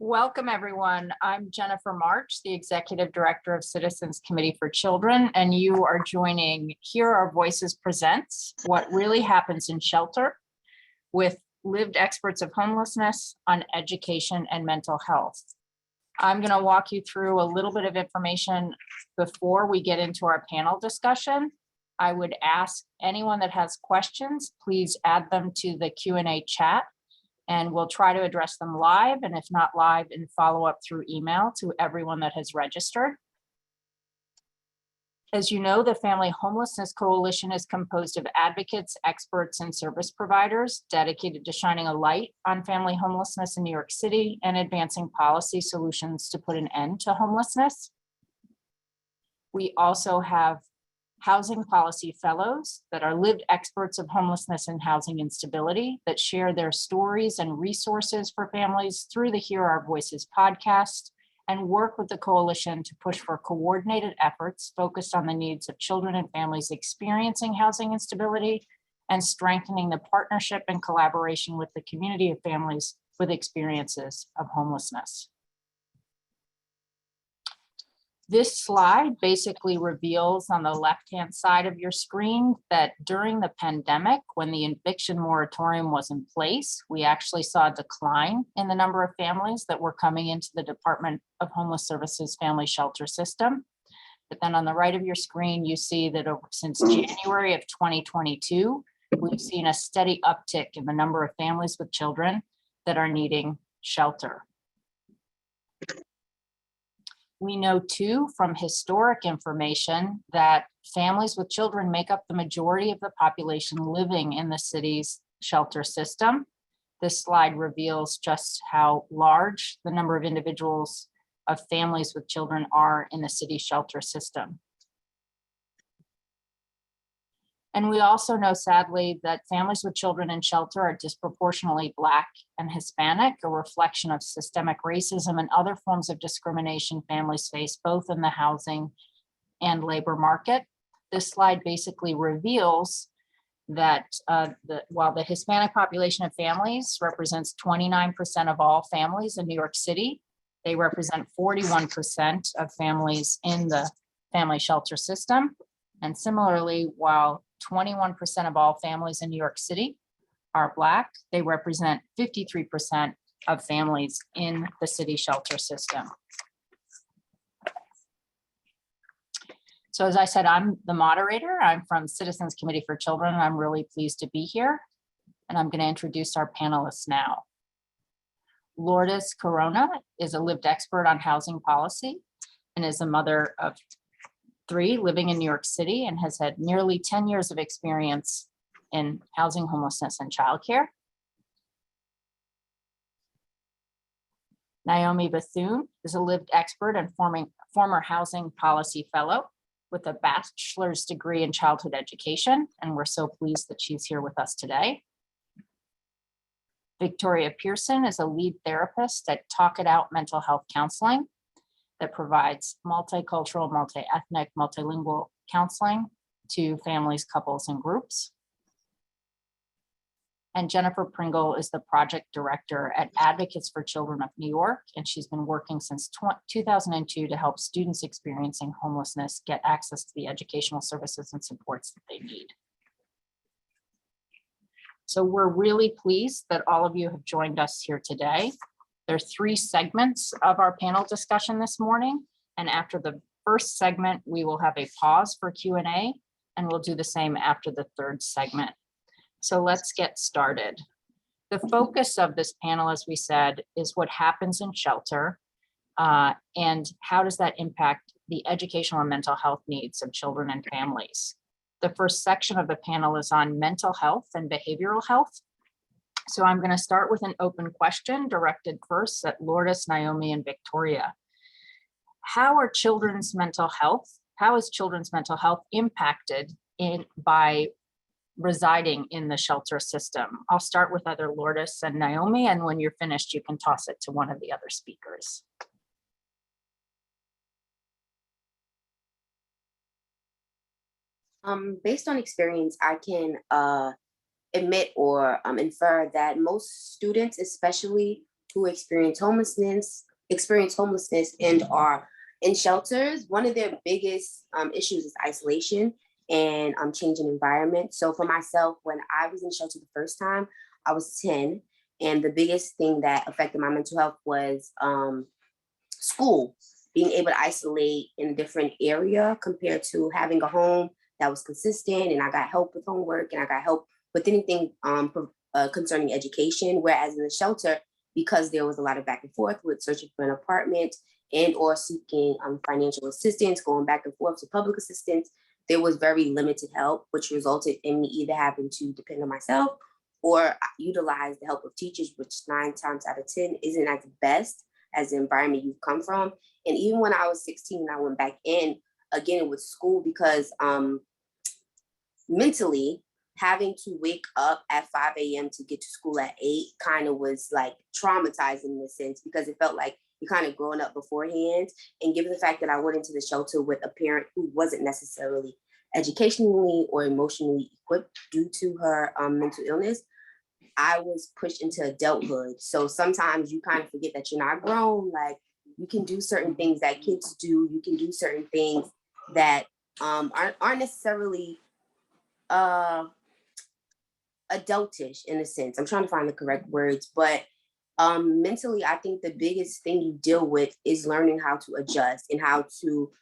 Welcome, everyone. I'm Jennifer March, the Executive Director of Citizens Committee for Children, and you are joining Here Our Voices Presents What Really Happens in Shelter with lived experts of homelessness on education and mental health. I'm going to walk you through a little bit of information before we get into our panel discussion. I would ask anyone that has questions, please add them to the Q&A chat, and we'll try to address them live, and if not live, in follow up through email to everyone that has registered. As you know, the Family Homelessness Coalition is composed of advocates, experts, and service providers dedicated to shining a light on family homelessness in New York City and advancing policy solutions to put an end to homelessness. We also have housing policy fellows that are lived experts of homelessness and housing instability that share their stories and resources for families through the Hear Our Voices podcast and work with the coalition to push for coordinated efforts focused on the needs of children and families experiencing housing instability and strengthening the partnership and collaboration with the community of families with experiences of homelessness. This slide basically reveals on the left-hand side of your screen that during the pandemic, when the eviction moratorium was in place, we actually saw a decline in the number of families that were coming into the Department of Homeless Services family shelter system. But then on the right of your screen, you see that since January of 2022, we've seen a steady uptick in the number of families with children that are needing shelter. We know too from historic information that families with children make up the majority of the population living in the city's shelter system. This slide reveals just how large the number of individuals of families with children are in the city shelter system. And we also know, sadly, that families with children in shelter are disproportionately Black and Hispanic, a reflection of systemic racism and other forms of discrimination families face both in the housing and labor market. This slide basically reveals that while the Hispanic population of families represents 29% of all families in New York City, they represent 41% of families in the family shelter system. And similarly, while 21% of all families in New York City are Black, they represent 53% of families in the city shelter system. So as I said, I'm the moderator. I'm from Citizens Committee for Children. I'm really pleased to be here. And I'm going to introduce our panelists now. Lourdes Corona is a lived expert on housing policy and is a mother of 3 living in New York City and has had nearly 10 years of experience in housing, homelessness, and childcare. Nyomi Bethune is a lived expert and former housing policy fellow with a bachelor's degree in childhood education, and we're so pleased that she's here with us today. Victoria Pearson is a lead therapist at Talk It Out Mental Health Counseling that provides multicultural, multi-ethnic, multilingual counseling to families, couples, and groups. And Jennifer Pringle is the project director at Advocates for Children of New York, and she's been working since 2002 to help students experiencing homelessness get access to the educational services and supports that they need. So we're really pleased that all of you have joined us here today. There are 3 segments of our panel discussion this morning, and after the first segment, we will have a pause for Q&A, and we'll do the same after the 3rd segment. So let's get started. The focus of this panel, as we said, is what happens in shelter, and how does that impact the educational and mental health needs of children and families. The first section of the panel is on mental health and behavioral health. So I'm going to start with an open question directed first at Lourdes, Nyomi, and Victoria. How is children's mental health impacted by residing in the shelter system? I'll start with either Lourdes and Nyomi, and when you're finished, you can toss it to one of the other speakers. Based on experience, I can admit or infer that most students, especially who experience homelessness and are in shelters, one of their biggest issues is isolation and changing environment. So for myself, when I was in shelter the first time, I was 10. And the biggest thing that affected my mental health was school, being able to isolate in a different area compared to having a home that was consistent, and I got help with homework and I got help with anything concerning education. Whereas in the shelter, because there was a lot of back and forth with searching for an apartment and or seeking financial assistance, going back and forth to public assistance, there was very limited help, which resulted in me either having to depend on myself or utilize the help of teachers, which 9 times out of 10 isn't as best as the environment you've come from. And even when I was 16, I went back in again with school because mentally having to wake up at 5 a.m. to get to school at 8 kind of was like traumatizing in a sense, because it felt like you kind of growing up beforehand. And given the fact that I went into the shelter with a parent who wasn't necessarily educationally or emotionally equipped due to her mental illness, I was pushed into adulthood. So sometimes you kind of forget that you're not grown. Like, you can do certain things that kids do. You can do certain things that aren't necessarily adultish in a sense. I'm trying to find the correct words, but mentally, I think the biggest thing you deal with is learning how to adjust and how to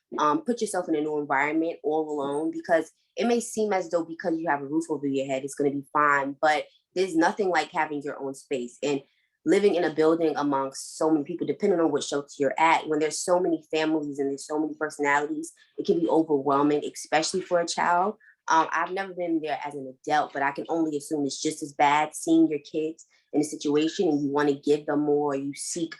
put yourself in a new environment all alone, because it may seem as though because you have a roof over your head, it's going to be fine, but there's nothing like having your own space and living in a building amongst so many people, depending on what shelter you're at. When there's so many families and there's so many personalities, it can be overwhelming, especially for a child. I've never been there as an adult, but I can only assume it's just as bad seeing your kids in a situation and you want to give them more, or you seek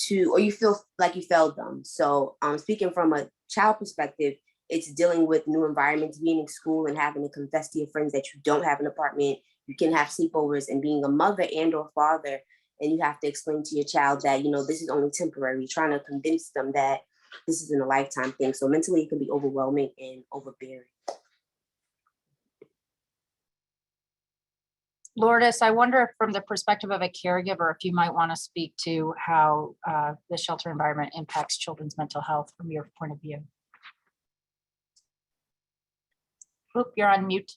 to, or you feel like you failed them. So speaking from a child perspective, it's dealing with new environments, being in school and having to confess to your friends that you don't have an apartment. You can have sleepovers, and being a mother and or father, and you have to explain to your child that, you know, this is only temporary, trying to convince them that this isn't a lifetime thing. So mentally it can be overwhelming and overbearing. Lourdes, I wonder from the perspective of a caregiver, if you might want to speak to how the shelter environment impacts children's mental health from your point of view. Oop, you're on mute.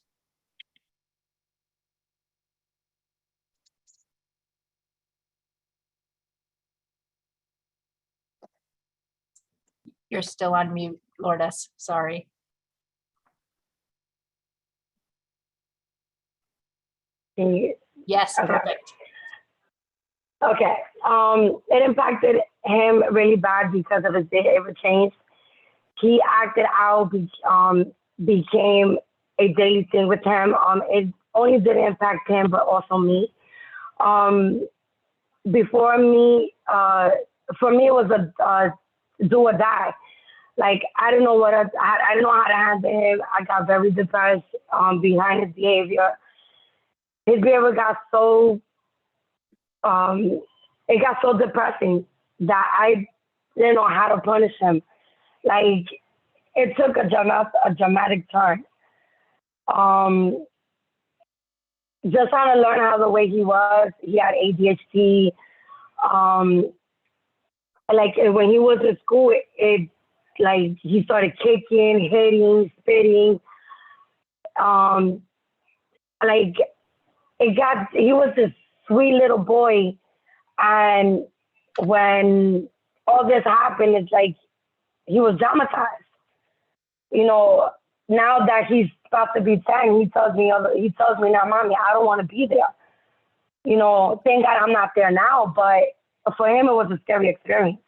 You're still on mute, Lourdes, sorry. Yes, Okay. perfect. Okay. It impacted him really bad because of his behavior change. He acted out, became a daily thing with him. It only didn't impact him, but also me. Before me, for me, it was a do or die. Like, I didn't know I didn't know how to handle him. I got very depressed behind his behavior. His behavior got so, it got so depressing that I didn't know how to punish him. Like, it took a dramatic turn. Just trying to learn how the way he was. He had ADHD. Like, when he was at school, it like, he started kicking, hitting, spitting. Like, he was this sweet little boy. And when all this happened, it's like he was traumatized. You know, now that he's about to be 10, he tells me now, Mommy, I don't want to be there. You know, thank God I'm not there now, but for him, it was a scary experience.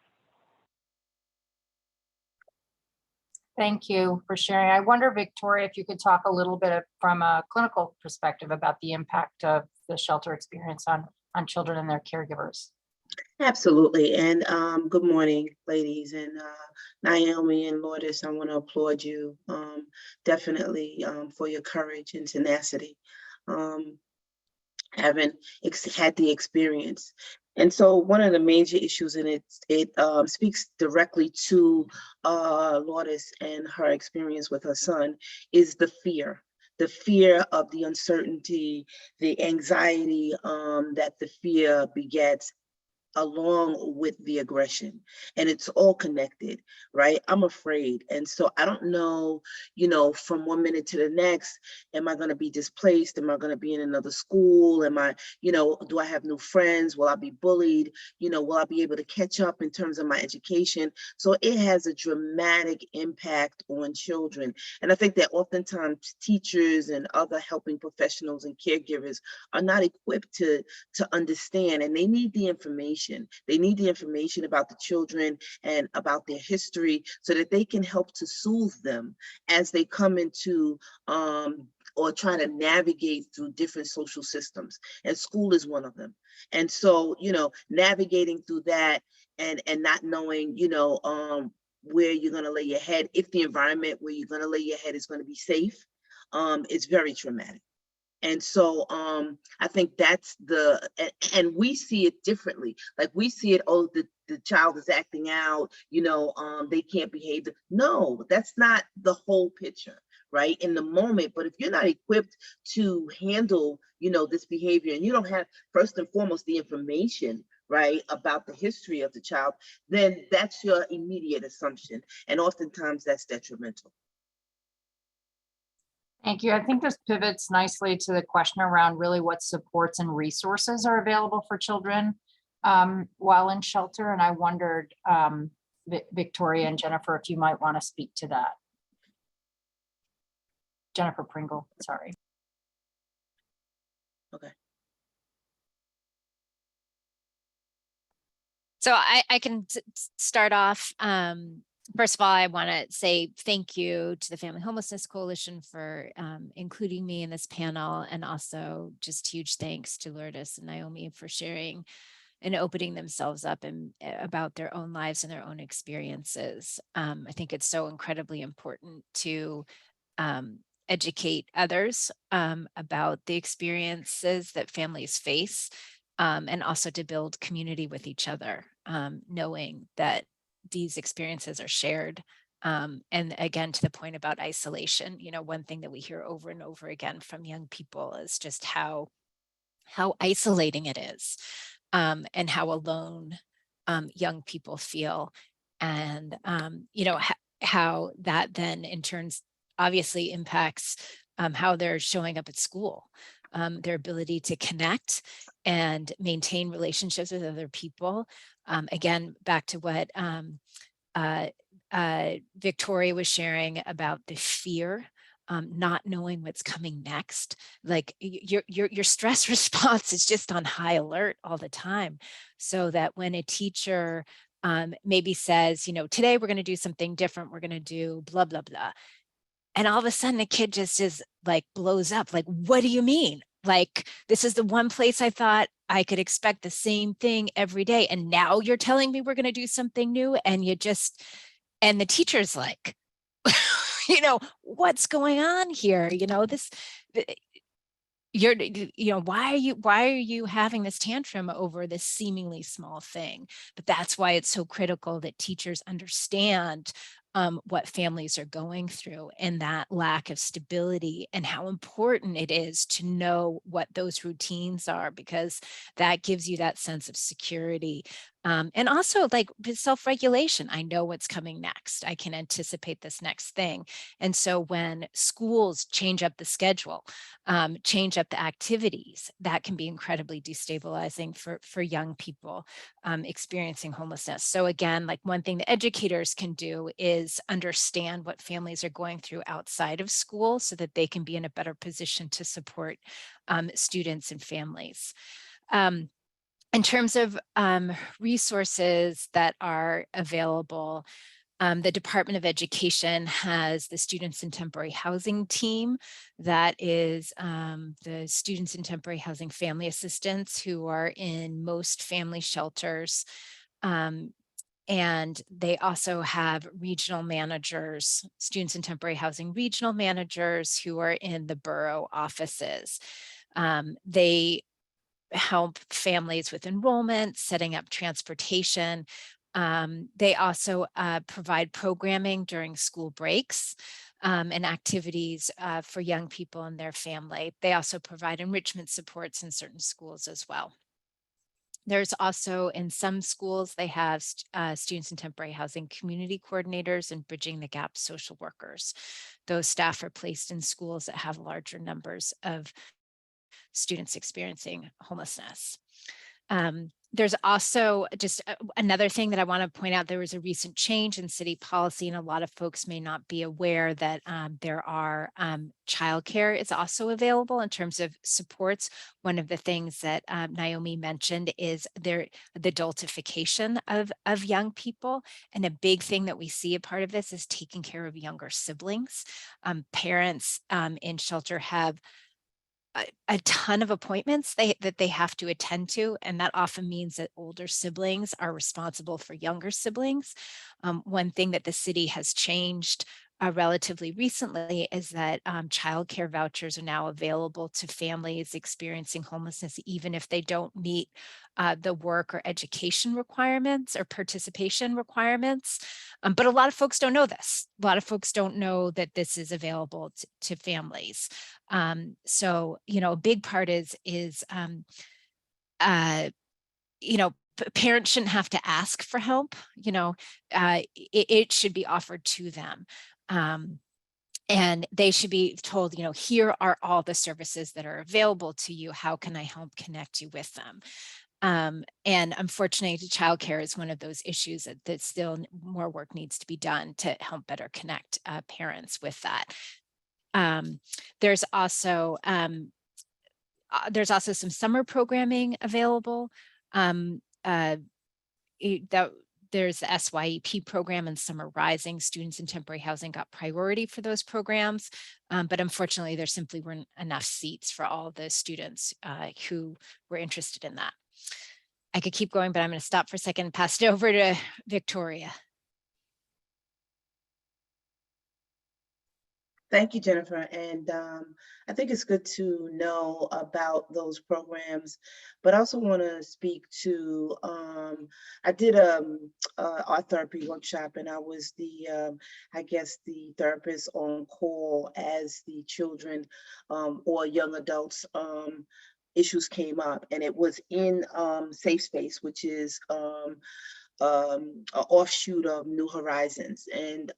Thank you for sharing. I wonder, Victoria, if you could talk a little bit from a clinical perspective about the impact of the shelter experience on children and their caregivers. Absolutely. And good morning, ladies. And Nyomi and Lourdes, I want to applaud you definitely for your courage and tenacity, having had the experience. And so one of the major issues in it speaks directly to Lourdes and her experience with her son is the fear of the uncertainty, the anxiety that the fear begets along with the aggression, and it's all connected, right? I'm afraid. And so I don't know, from one minute to the next, am I going to be displaced? Am I going to be in another school? Am I, do I have new friends? Will I be bullied? Will I be able to catch up in terms of my education? So it has a dramatic impact on children. And I think that oftentimes teachers and other helping professionals and caregivers are not equipped to understand, and they need the information. They need the information about the children and about their history so that they can help to soothe them as they come into or try to navigate through different social systems. And school is one of them. And so, navigating through that and not knowing, where you're going to lay your head, if the environment where you're going to lay your head is going to be safe, it's very traumatic. And so I think that's and we see it differently. Like we see it, oh, the child is acting out, they can't behave. No, that's not the whole picture, right? In the moment. But if you're not equipped to handle, this behavior, and you don't have, first and foremost, the information, right, about the history of the child, then that's your immediate assumption. And oftentimes that's detrimental. Thank you. I think this pivots nicely to the question around really what supports and resources are available for children while in shelter. And I wondered, Victoria and Jennifer, if you might want to speak to that. Jennifer Pringle, sorry. Okay. So I can start off. First of all, I want to say thank you to the Family Homelessness Coalition for including me in this panel, and also just huge thanks to Lourdes and Nyomi for sharing and opening themselves up and about their own lives and their own experiences. I think it's so incredibly important to educate others about the experiences that families face, and also to build community with each other, knowing that these experiences are shared. And again, to the point about isolation, one thing that we hear over and over again from young people is just how isolating it is, and how alone young people feel. And, how that then in turns obviously impacts how they're showing up at school, their ability to connect and maintain relationships with other people. Again, back to what Victoria was sharing about the fear, not knowing what's coming next. Like your stress response is just on high alert all the time. So that when a teacher maybe says, today we're going to do something different, we're going to do blah, blah, blah. And all of a sudden the kid just is like blows up. Like, what do you mean? Like, this is the one place I thought I could expect the same thing every day. And now you're telling me we're going to do something new. And and the teacher's like, what's going on here? Why are you having this tantrum over this seemingly small thing? But that's why it's so critical that teachers understand what families are going through, and that lack of stability, and how important it is to know what those routines are, because that gives you that sense of security. And also like self-regulation. I know what's coming next. I can anticipate this next thing. And so when schools change up the schedule, change up the activities, that can be incredibly destabilizing for young people experiencing homelessness. So again, like one thing that educators can do is understand what families are going through outside of school so that they can be in a better position to support students and families. In terms of resources that are available, the Department of Education has the Students in Temporary Housing team. That is the Students in Temporary Housing family assistants who are in most family shelters. And they also have regional managers, Students in Temporary Housing regional managers who are in the borough offices. They help families with enrollment, setting up transportation. They also provide programming during school breaks and activities for young people and their family. They also provide enrichment supports in certain schools as well. There's also, in some schools, they have students in temporary housing community coordinators and bridging the gap social workers. Those staff are placed in schools that have larger numbers of students experiencing homelessness. There's also just another thing that I want to point out. There was a recent change in city policy, and a lot of folks may not be aware that there are childcare is also available in terms of supports. One of the things that Nyomi mentioned is the adultification of young people. And a big thing that we see a part of this is taking care of younger siblings. Parents in shelter have a ton of appointments that they have to attend to, and that often means that older siblings are responsible for younger siblings. One thing that the city has changed relatively recently is that childcare vouchers are now available to families experiencing homelessness, even if they don't meet the work or education requirements or participation requirements. But a lot of folks don't know this. A lot of folks don't know that this is available to families. So, a big part is parents shouldn't have to ask for help. It should be offered to them. And they should be told, here are all the services that are available to you. How can I help connect you with them? And unfortunately, childcare is one of those issues that still more work needs to be done to help better connect parents with that. There's also some summer programming available. There's the SYEP program and Summer Rising. Students in temporary housing got priority for those programs, but unfortunately, there simply weren't enough seats for all the students who were interested in that. I could keep going, but I'm going to stop for a second and pass it over to Victoria. Thank you, Jennifer. And I think it's good to know about those programs, but I also want to speak to, I did a art therapy workshop, and I was the therapist on call as the children or young adults issues came up, and it was in Safe Space, which is an offshoot of New Horizons. And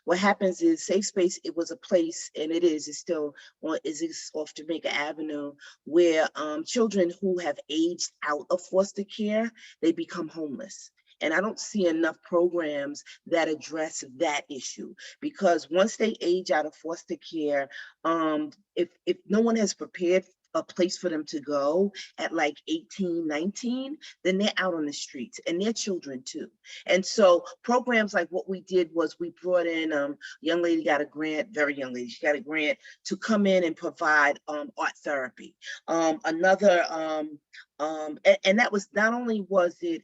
what happens is Safe Space, it was a place, and it's still off Jamaica Avenue, where children who have aged out of foster care, they become homeless. And I don't see enough programs that address that issue, because once they age out of foster care, if no one has prepared a place for them to go at like 18, 19, then they're out on the streets, and they're children too. And so programs like what we did was we brought in young lady got a grant, very young lady, she got a grant to come in and provide art therapy. And that was, not only was it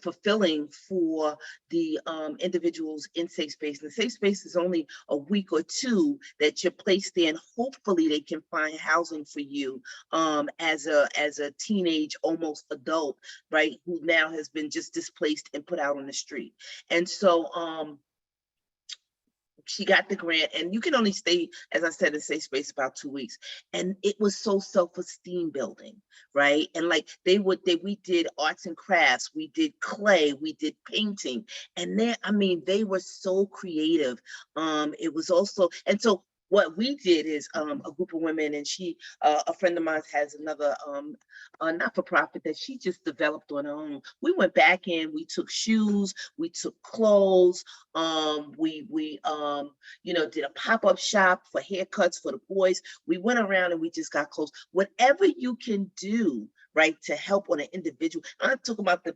fulfilling for the individuals in Safe Space. And the Safe Space is only a week or two that you're placed there, and hopefully they can find housing for you as a teenage, almost adult, right, who now has been just displaced and put out on the street. And so she got the grant, and you can only stay, as I said, in Safe Space about 2 weeks. And it was so self-esteem building, right? And like we did arts and crafts, we did clay, we did painting, and they were so creative. It was also, and so what we did is a group of women, and a friend of mine has another not-for-profit that she just developed on her own. We went back in, we took shoes, we took clothes, we did a pop-up shop for haircuts for the boys. We went around and we just got clothes. Whatever you can do, right, to help on an individual. I'm not talking about the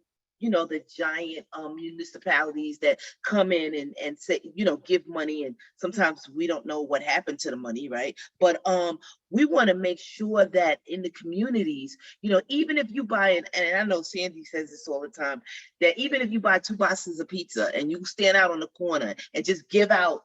giant municipalities that come in and say, give money, and sometimes we don't know what happened to the money, right? But we want to make sure that in the communities, even if you buy and I know Sandy says this all the time, that even if you buy 2 boxes of pizza and you stand out on the corner and just give out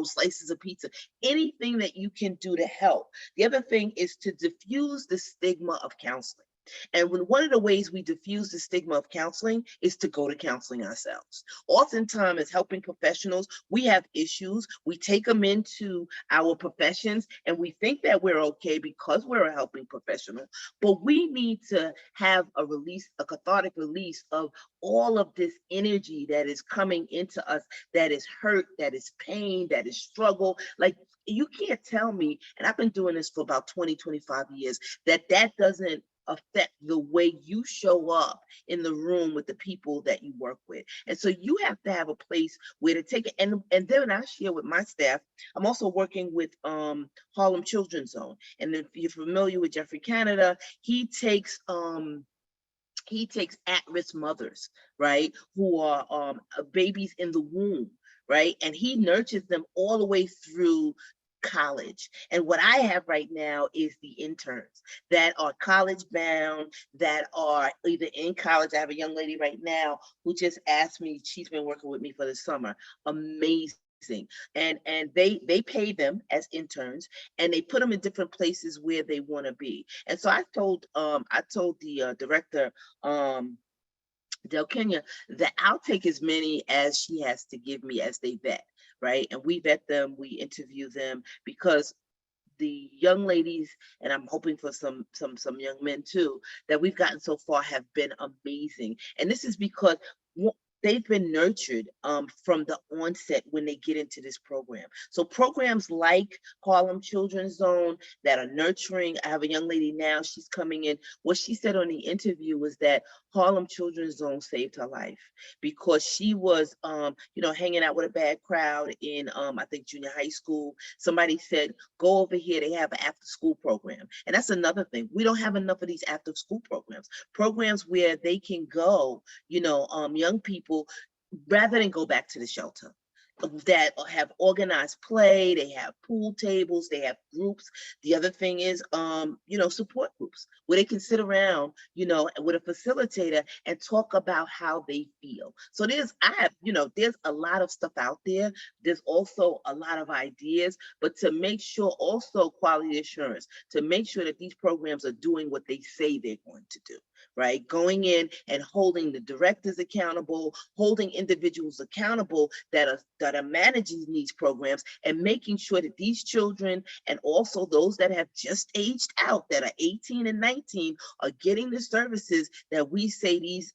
slices of pizza, anything that you can do to help. The other thing is to diffuse the stigma of counseling. And one of the ways we diffuse the stigma of counseling is to go to counseling ourselves. Oftentimes, as helping professionals, we have issues. We take them into our professions and we think that we're okay because we're a helping professional. But we need to have a release, a cathartic release of all of this energy that is coming into us, that is hurt, that is pain, that is struggle. Like, you can't tell me, and I've been doing this for about 20, 25 years, that doesn't affect the way you show up in the room with the people that you work with. And so you have to have a place where to take it. And then I share with my staff, I'm also working with Harlem Children's Zone. And if you're familiar with Jeffrey Canada, he takes at-risk mothers, right, who are babies in the womb, right? And he nurtures them all the way through college. And what I have right now is the interns that are college bound, that are either in college. I have a young lady right now who just asked me, she's been working with me for the summer. Amazing. And they pay them as interns, and they put them in different places where they want to be. And so I told the director, Del Kenya, that I'll take as many as she has to give me as they vet, right? And we vet them, we interview them, because the young ladies, and I'm hoping for some young men too, that we've gotten so far have been amazing. And this is because they've been nurtured from the onset when they get into this program. So programs like Harlem Children's Zone that are nurturing. I have a young lady now, she's coming in. What she said on the interview was that Harlem Children's Zone saved her life, because she was, hanging out with a bad crowd in, I think, junior high school. Somebody said, go over here, they have an after school program. And that's another thing. We don't have enough of these after school programs where they can go, young people, rather than go back to the shelter, that have organized play, they have pool tables, they have groups. The other thing is, support groups where they can sit around, with a facilitator and talk about how they feel. So there's a lot of stuff out there. There's also a lot of ideas, but to make sure also quality assurance, to make sure that these programs are doing what they say they're going to do. Right, going in and holding the directors accountable, holding individuals accountable that are managing these programs, and making sure that these children, and also those that have just aged out, that are 18 and 19, are getting the services that we say these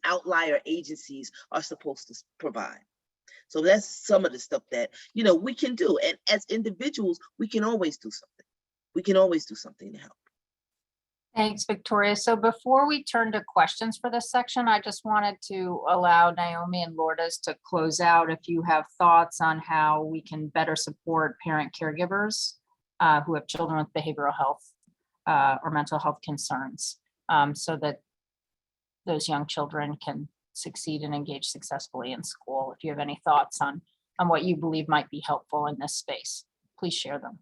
outlier agencies are supposed to provide. So that's some of the stuff that we can do, and as individuals, we can always do something. We can always do something to help. Thanks, Victoria. So before we turn to questions for this section, I just wanted to allow Nyomi and Lourdes to close out if you have thoughts on how we can better support parent caregivers who have children with behavioral health or mental health concerns, so that those young children can succeed and engage successfully in school. If you have any thoughts on what you believe might be helpful in this space, please share them.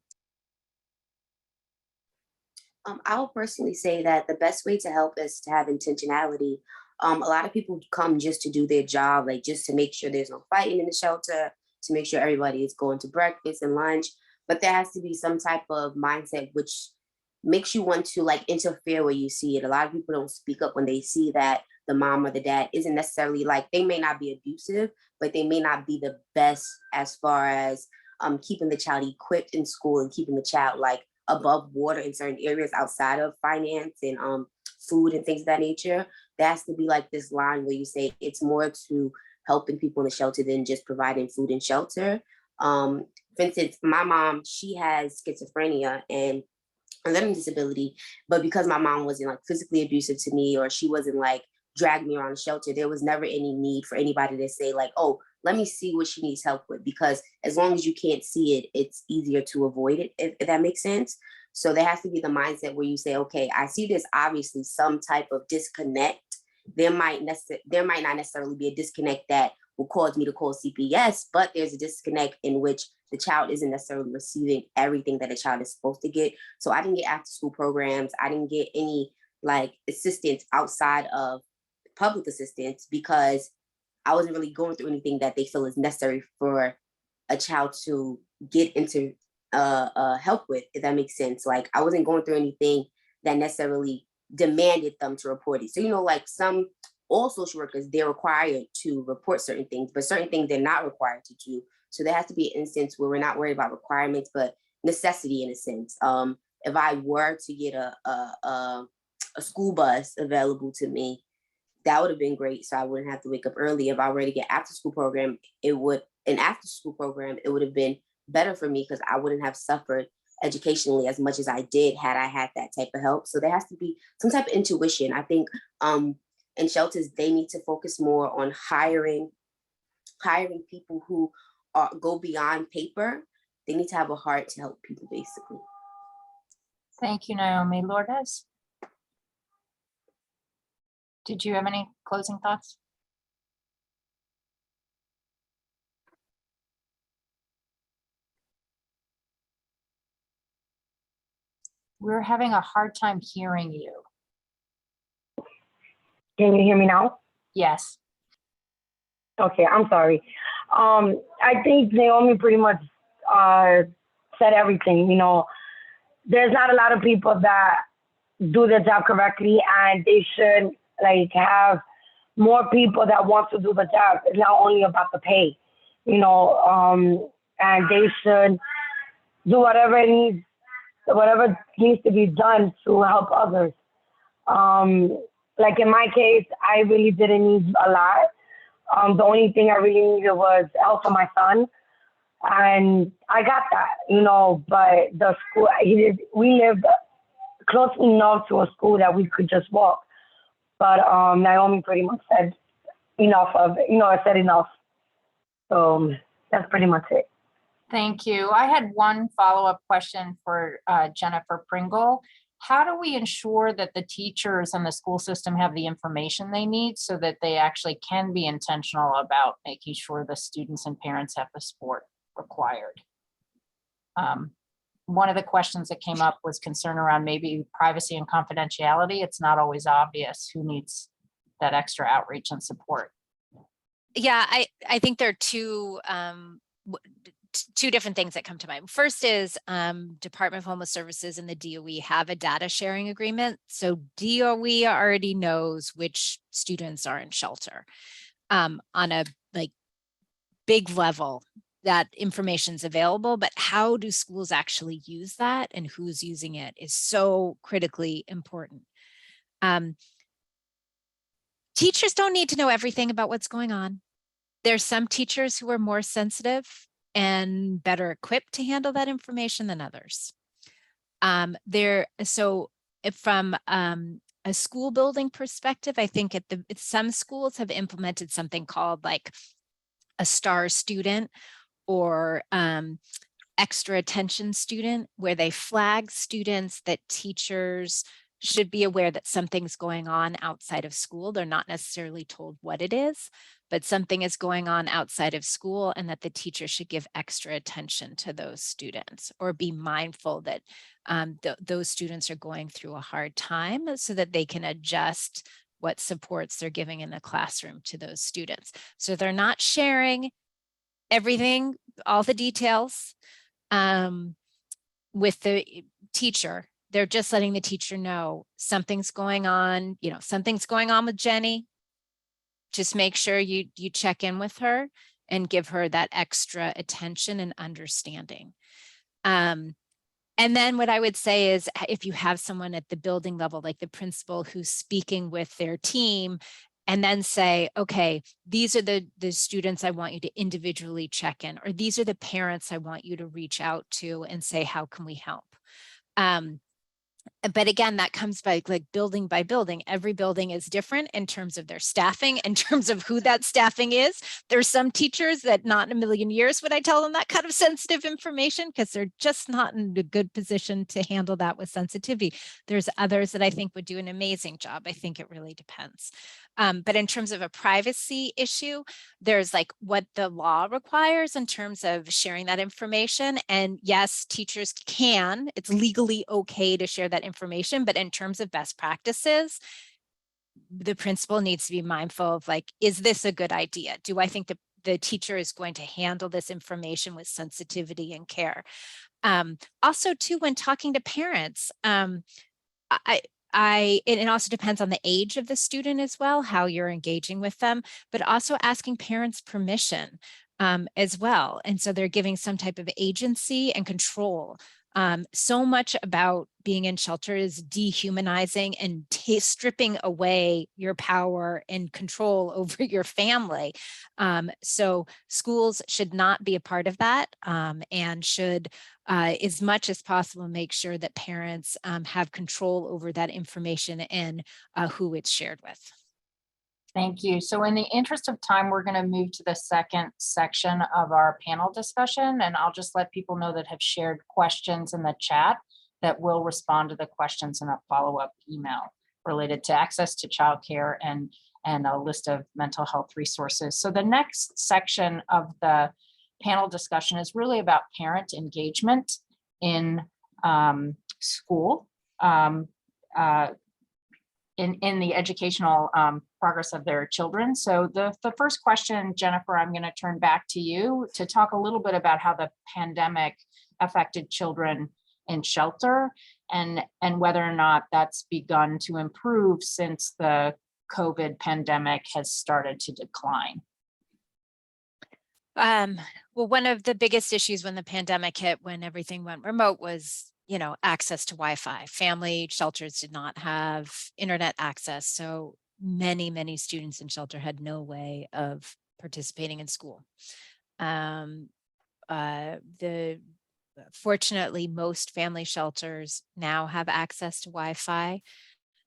I will personally say that the best way to help is to have intentionality. A lot of people come just to do their job, like just to make sure there's no fighting in the shelter, to make sure everybody is going to breakfast and lunch. But there has to be some type of mindset which makes you want to interfere where you see it. A lot of people don't speak up when they see that the mom or the dad isn't necessarily, they may not be abusive, but they may not be the best as far as keeping the child equipped in school and keeping the child above water in certain areas outside of finance and food and things of that nature. There has to be this line where you say it's more to helping people in the shelter than just providing food and shelter. For instance, my mom, she has schizophrenia and a learning disability, but because my mom wasn't physically abusive to me, or she wasn't drag me around the shelter, there was never any need for anybody to say oh, let me see what she needs help with, because as long as you can't see it, it's easier to avoid it, if that makes sense. So there has to be the mindset where you say, okay, I see there's obviously some type of disconnect. There might not necessarily be a disconnect that will cause me to call CPS, but there's a disconnect in which the child isn't necessarily receiving everything that a child is supposed to get. So I didn't get after school programs. I didn't get any assistance outside of public assistance, because I wasn't really going through anything that they feel is necessary for a child to get into help with, if that makes sense. I wasn't going through anything that necessarily demanded them to report it. So, you know, like all social workers, they're required to report certain things, but certain things they're not required to do. So there has to be an instance where we're not worried about requirements, but necessity in a sense. If I were to get a school bus available to me, that would have been great. So I wouldn't have to wake up early. If I were to get after school program, it would have been better for me because I wouldn't have suffered educationally as much as I did had I had that type of help. So there has to be some type of intuition. I think in shelters, they need to focus more on hiring people who go beyond paper. They need to have a heart to help people, basically. Thank you, Nyomi. Lourdes? Did you have any closing thoughts? We're having a hard time hearing you. Can you hear me now? Yes. Okay, I'm sorry. I think Nyomi pretty much said everything. You know, there's not a lot of people that do their job correctly, and they should like have more people that want to do the job. It's not only about the pay, you know, and they should do whatever needs to be done to help others. Like in my case, I really didn't need a lot. The only thing I really needed was help for my son, and I got that, you know. But the school, we lived close enough to a school that we could just walk. But Nyomi pretty much said enough of it. You know, I said enough. So that's pretty much it. Thank you. I had one follow-up question for Jennifer Pringle. How do we ensure that the teachers and the school system have the information they need so that they actually can be intentional about making sure the students and parents have the support required? One of the questions that came up was concern around maybe privacy and confidentiality. It's not always obvious who needs that extra outreach and support. Yeah, I think there are two different things that come to mind. First is Department of Homeless Services and the DOE have a data sharing agreement. So DOE already knows which students are in shelter on a like big level. That information is available, but how do schools actually use that and who's using it is so critically important. Teachers don't need to know everything about what's going on. There's some teachers who are more sensitive and better equipped to handle that information than others. So from a school building perspective, I think some schools have implemented something called like a star student or extra attention student, where they flag students that teachers should be aware that something's going on outside of school. They're not necessarily told what it is, but something is going on outside of school and that the teacher should give extra attention to those students or be mindful that those students are going through a hard time so that they can adjust what supports they're giving in the classroom to those students. So they're not sharing everything, all the details with the teacher. They're just letting the teacher know something's going on, you know, something's going on with Jenny. Just make sure you check in with her and give her that extra attention and understanding. And then what I would say is if you have someone at the building level, like the principal who's speaking with their team, and then say, okay, these are the students I want you to individually check in, or these are the parents I want you to reach out to and say, how can we help? But again, that comes by like building by building. Every building is different in terms of their staffing, in terms of who that staffing is. There's some teachers that not in a million years would I tell them that kind of sensitive information because they're just not in a good position to handle that with sensitivity. There's others that I think would do an amazing job. I think it really depends. But in terms of a privacy issue, there's like what the law requires in terms of sharing that information. And yes, teachers can, it's legally okay to share that information, but in terms of best practices, the principal needs to be mindful of like, is this a good idea? Do I think the teacher is going to handle this information with sensitivity and care? Also too, when talking to parents, it also depends on the age of the student as well, how you're engaging with them, but also asking parents permission as well. And so they're giving some type of agency and control. So much about being in shelter is dehumanizing and stripping away your power and control over your family. So schools should not be a part of that, and should, as much as possible, make sure that parents have control over that information and who it's shared with. Thank you. So in the interest of time, we're going to move to the second section of our panel discussion, and I'll just let people know that have shared questions in the chat that will respond to the questions in a follow-up email related to access to childcare and a list of mental health resources. So the next section of the panel discussion is really about parent engagement in school. In the educational progress of their children. So the first question, Jennifer, I'm going to turn back to you to talk a little bit about how the pandemic affected children in shelter and whether or not that's begun to improve since the COVID pandemic has started to decline. Well, one of the biggest issues when the pandemic hit, when everything went remote, was access to Wi-Fi. Family shelters did not have internet access. So many students in shelter had no way of participating in school. Fortunately, most family shelters now have access to Wi-Fi.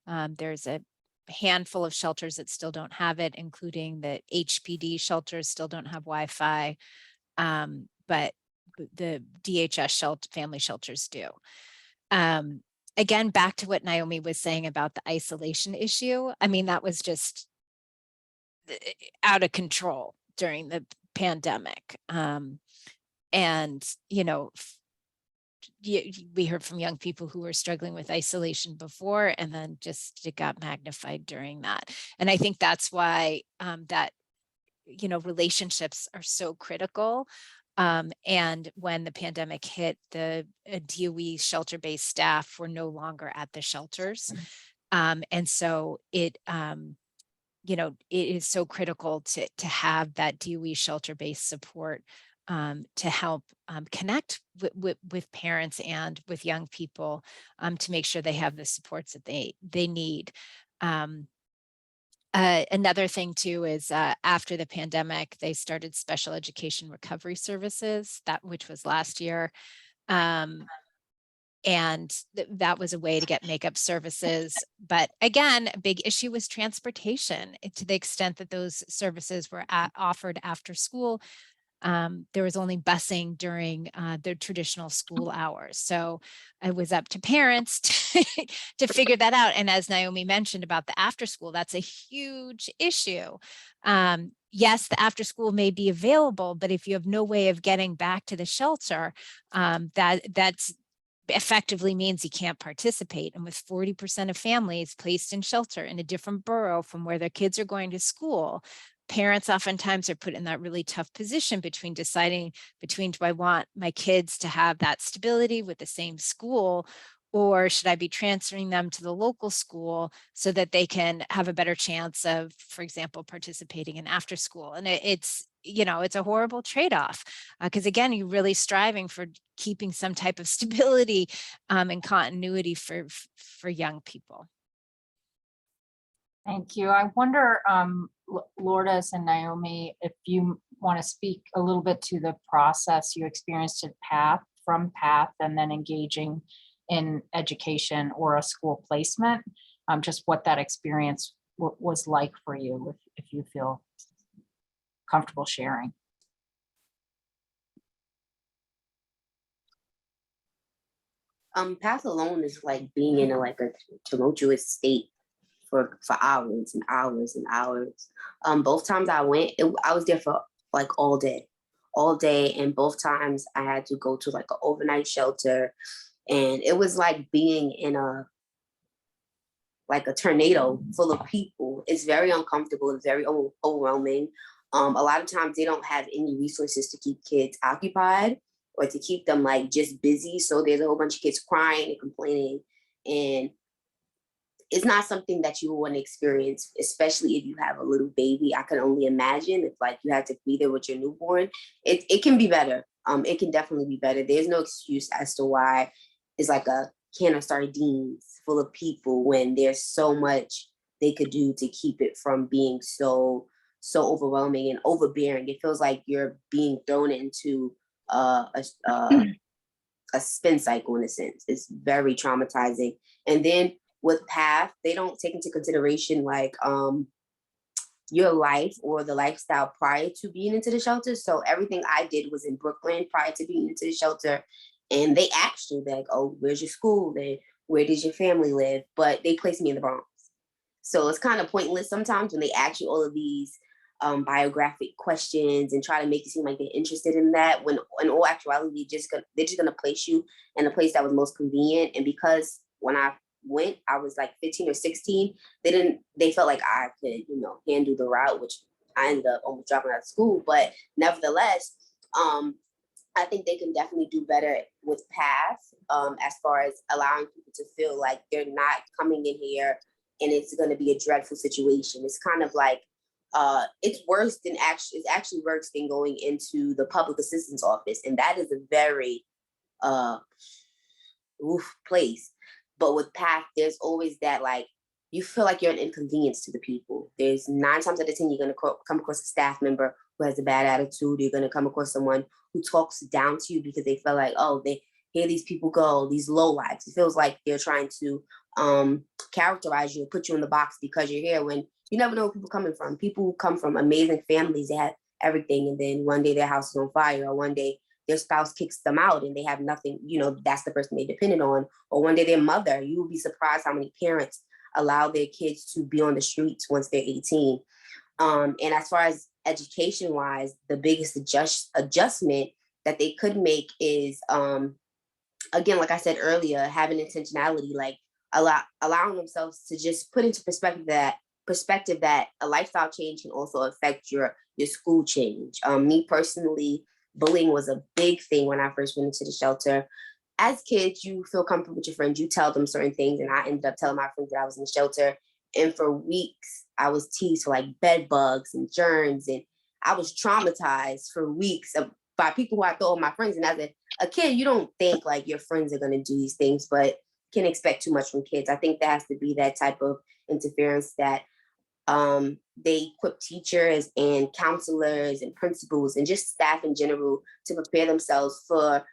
There's a handful of shelters that still don't have it, including the HPD shelters still don't have Wi-Fi. But the DHS family shelters do. Again, back to what Nyomi was saying about the isolation issue. I mean, that was just out of control during the pandemic. And, we heard from young people who were struggling with isolation before, and then just it got magnified during that. And I think that's why relationships are so critical. And when the pandemic hit, the DOE shelter-based staff were no longer at the shelters. And so it is so critical to have that DOE shelter-based support to help connect with parents and with young people to make sure they have the supports that they need. Another thing too is after the pandemic, they started special education recovery services, which was last year. And that was a way to get makeup services. But again, a big issue was transportation. To the extent that those services were offered after school, there was only busing during the traditional school hours. So it was up to parents to figure that out. And as Nyomi mentioned about the after school, that's a huge issue. Yes, the after school may be available, but if you have no way of getting back to the shelter, that's effectively means you can't participate. And with 40% of families placed in shelter in a different borough from where their kids are going to school, parents oftentimes are put in that really tough position between deciding do I want my kids to have that stability with the same school, or should I be transferring them to the local school so that they can have a better chance of, for example, participating in after school? And it's a horrible trade-off because again, you're really striving for keeping some type of stability and continuity for young people. Thank you. I wonder, Lourdes and Nyomi, if you want to speak a little bit to the process you experienced at PATH, and then engaging in education or a school placement, just what that experience was like for you, if you feel comfortable sharing. PATH alone is like being in a tumultuous state for hours and hours and hours. Both times I went, I was there for like all day, and both times I had to go to like an overnight shelter, and it was like being in a tornado full of people. It's very uncomfortable. It's very overwhelming. A lot of times they don't have any resources to keep kids occupied or to keep them like just busy. So there's a whole bunch of kids crying and complaining, and it's not something that you want to experience, especially if you have a little baby. I can only imagine if like you had to be there with your newborn. It can be better. It can definitely be better. There's no excuse as to why it's like a can of sardines full of people when there's so much they could do to keep it from being so overwhelming and overbearing. It feels like you're being thrown into a spin cycle in a sense. It's very traumatizing. And then with PATH, they don't take into consideration like your life or the lifestyle prior to being into the shelter. So everything I did was in Brooklyn prior to being into the shelter. And they asked you like, oh, where's your school? Then where does your family live? But they placed me in the Bronx. So it's kind of pointless sometimes when they ask you all of these biographic questions and try to make it seem like they're interested in that, when in all actuality, they're just gonna place you in a place that was most convenient. And because when I went, I was like 15 or 16, they felt like I could, handle the route, which I ended up almost dropping out of school. But nevertheless, I think they can definitely do better with PATH as far as allowing people to feel like they're not coming in here and it's going to be a dreadful situation. It's kind of like, it's actually worse than going into the public assistance office. And that is a very place. But with PATH, there's always that, like, you feel like you're an inconvenience to the people. There's 9 times out of 10, you're going to come across a staff member who has a bad attitude. You're going to come across someone who talks down to you because they feel like, oh, here these people go, these lowlives. It feels like they're trying to characterize you and put you in the box because you're here, when you never know where people are coming from. People come from amazing families. They have everything. And then one day their house is on fire, or one day their spouse kicks them out and they have nothing, that's the person they depended on. Or one day their mother, you will be surprised how many parents allow their kids to be on the streets once they're 18. And as far as education wise, the biggest adjustment that they could make is, again, like I said earlier, having intentionality, like allowing themselves to just put into perspective that a lifestyle change can also affect your school change. Me personally, bullying was a big thing when I first went into the shelter. As kids, you feel comfortable with your friends, you tell them certain things, and I ended up telling my friends that I was in the shelter. And for weeks, I was teased for like bed bugs and germs, and I was traumatized for weeks by people who I thought were my friends. And as a kid, you don't think like your friends are going to do these things, but can expect too much from kids. I think there has to be that type of interference that they equip teachers and counselors and principals and just staff in general to prepare themselves for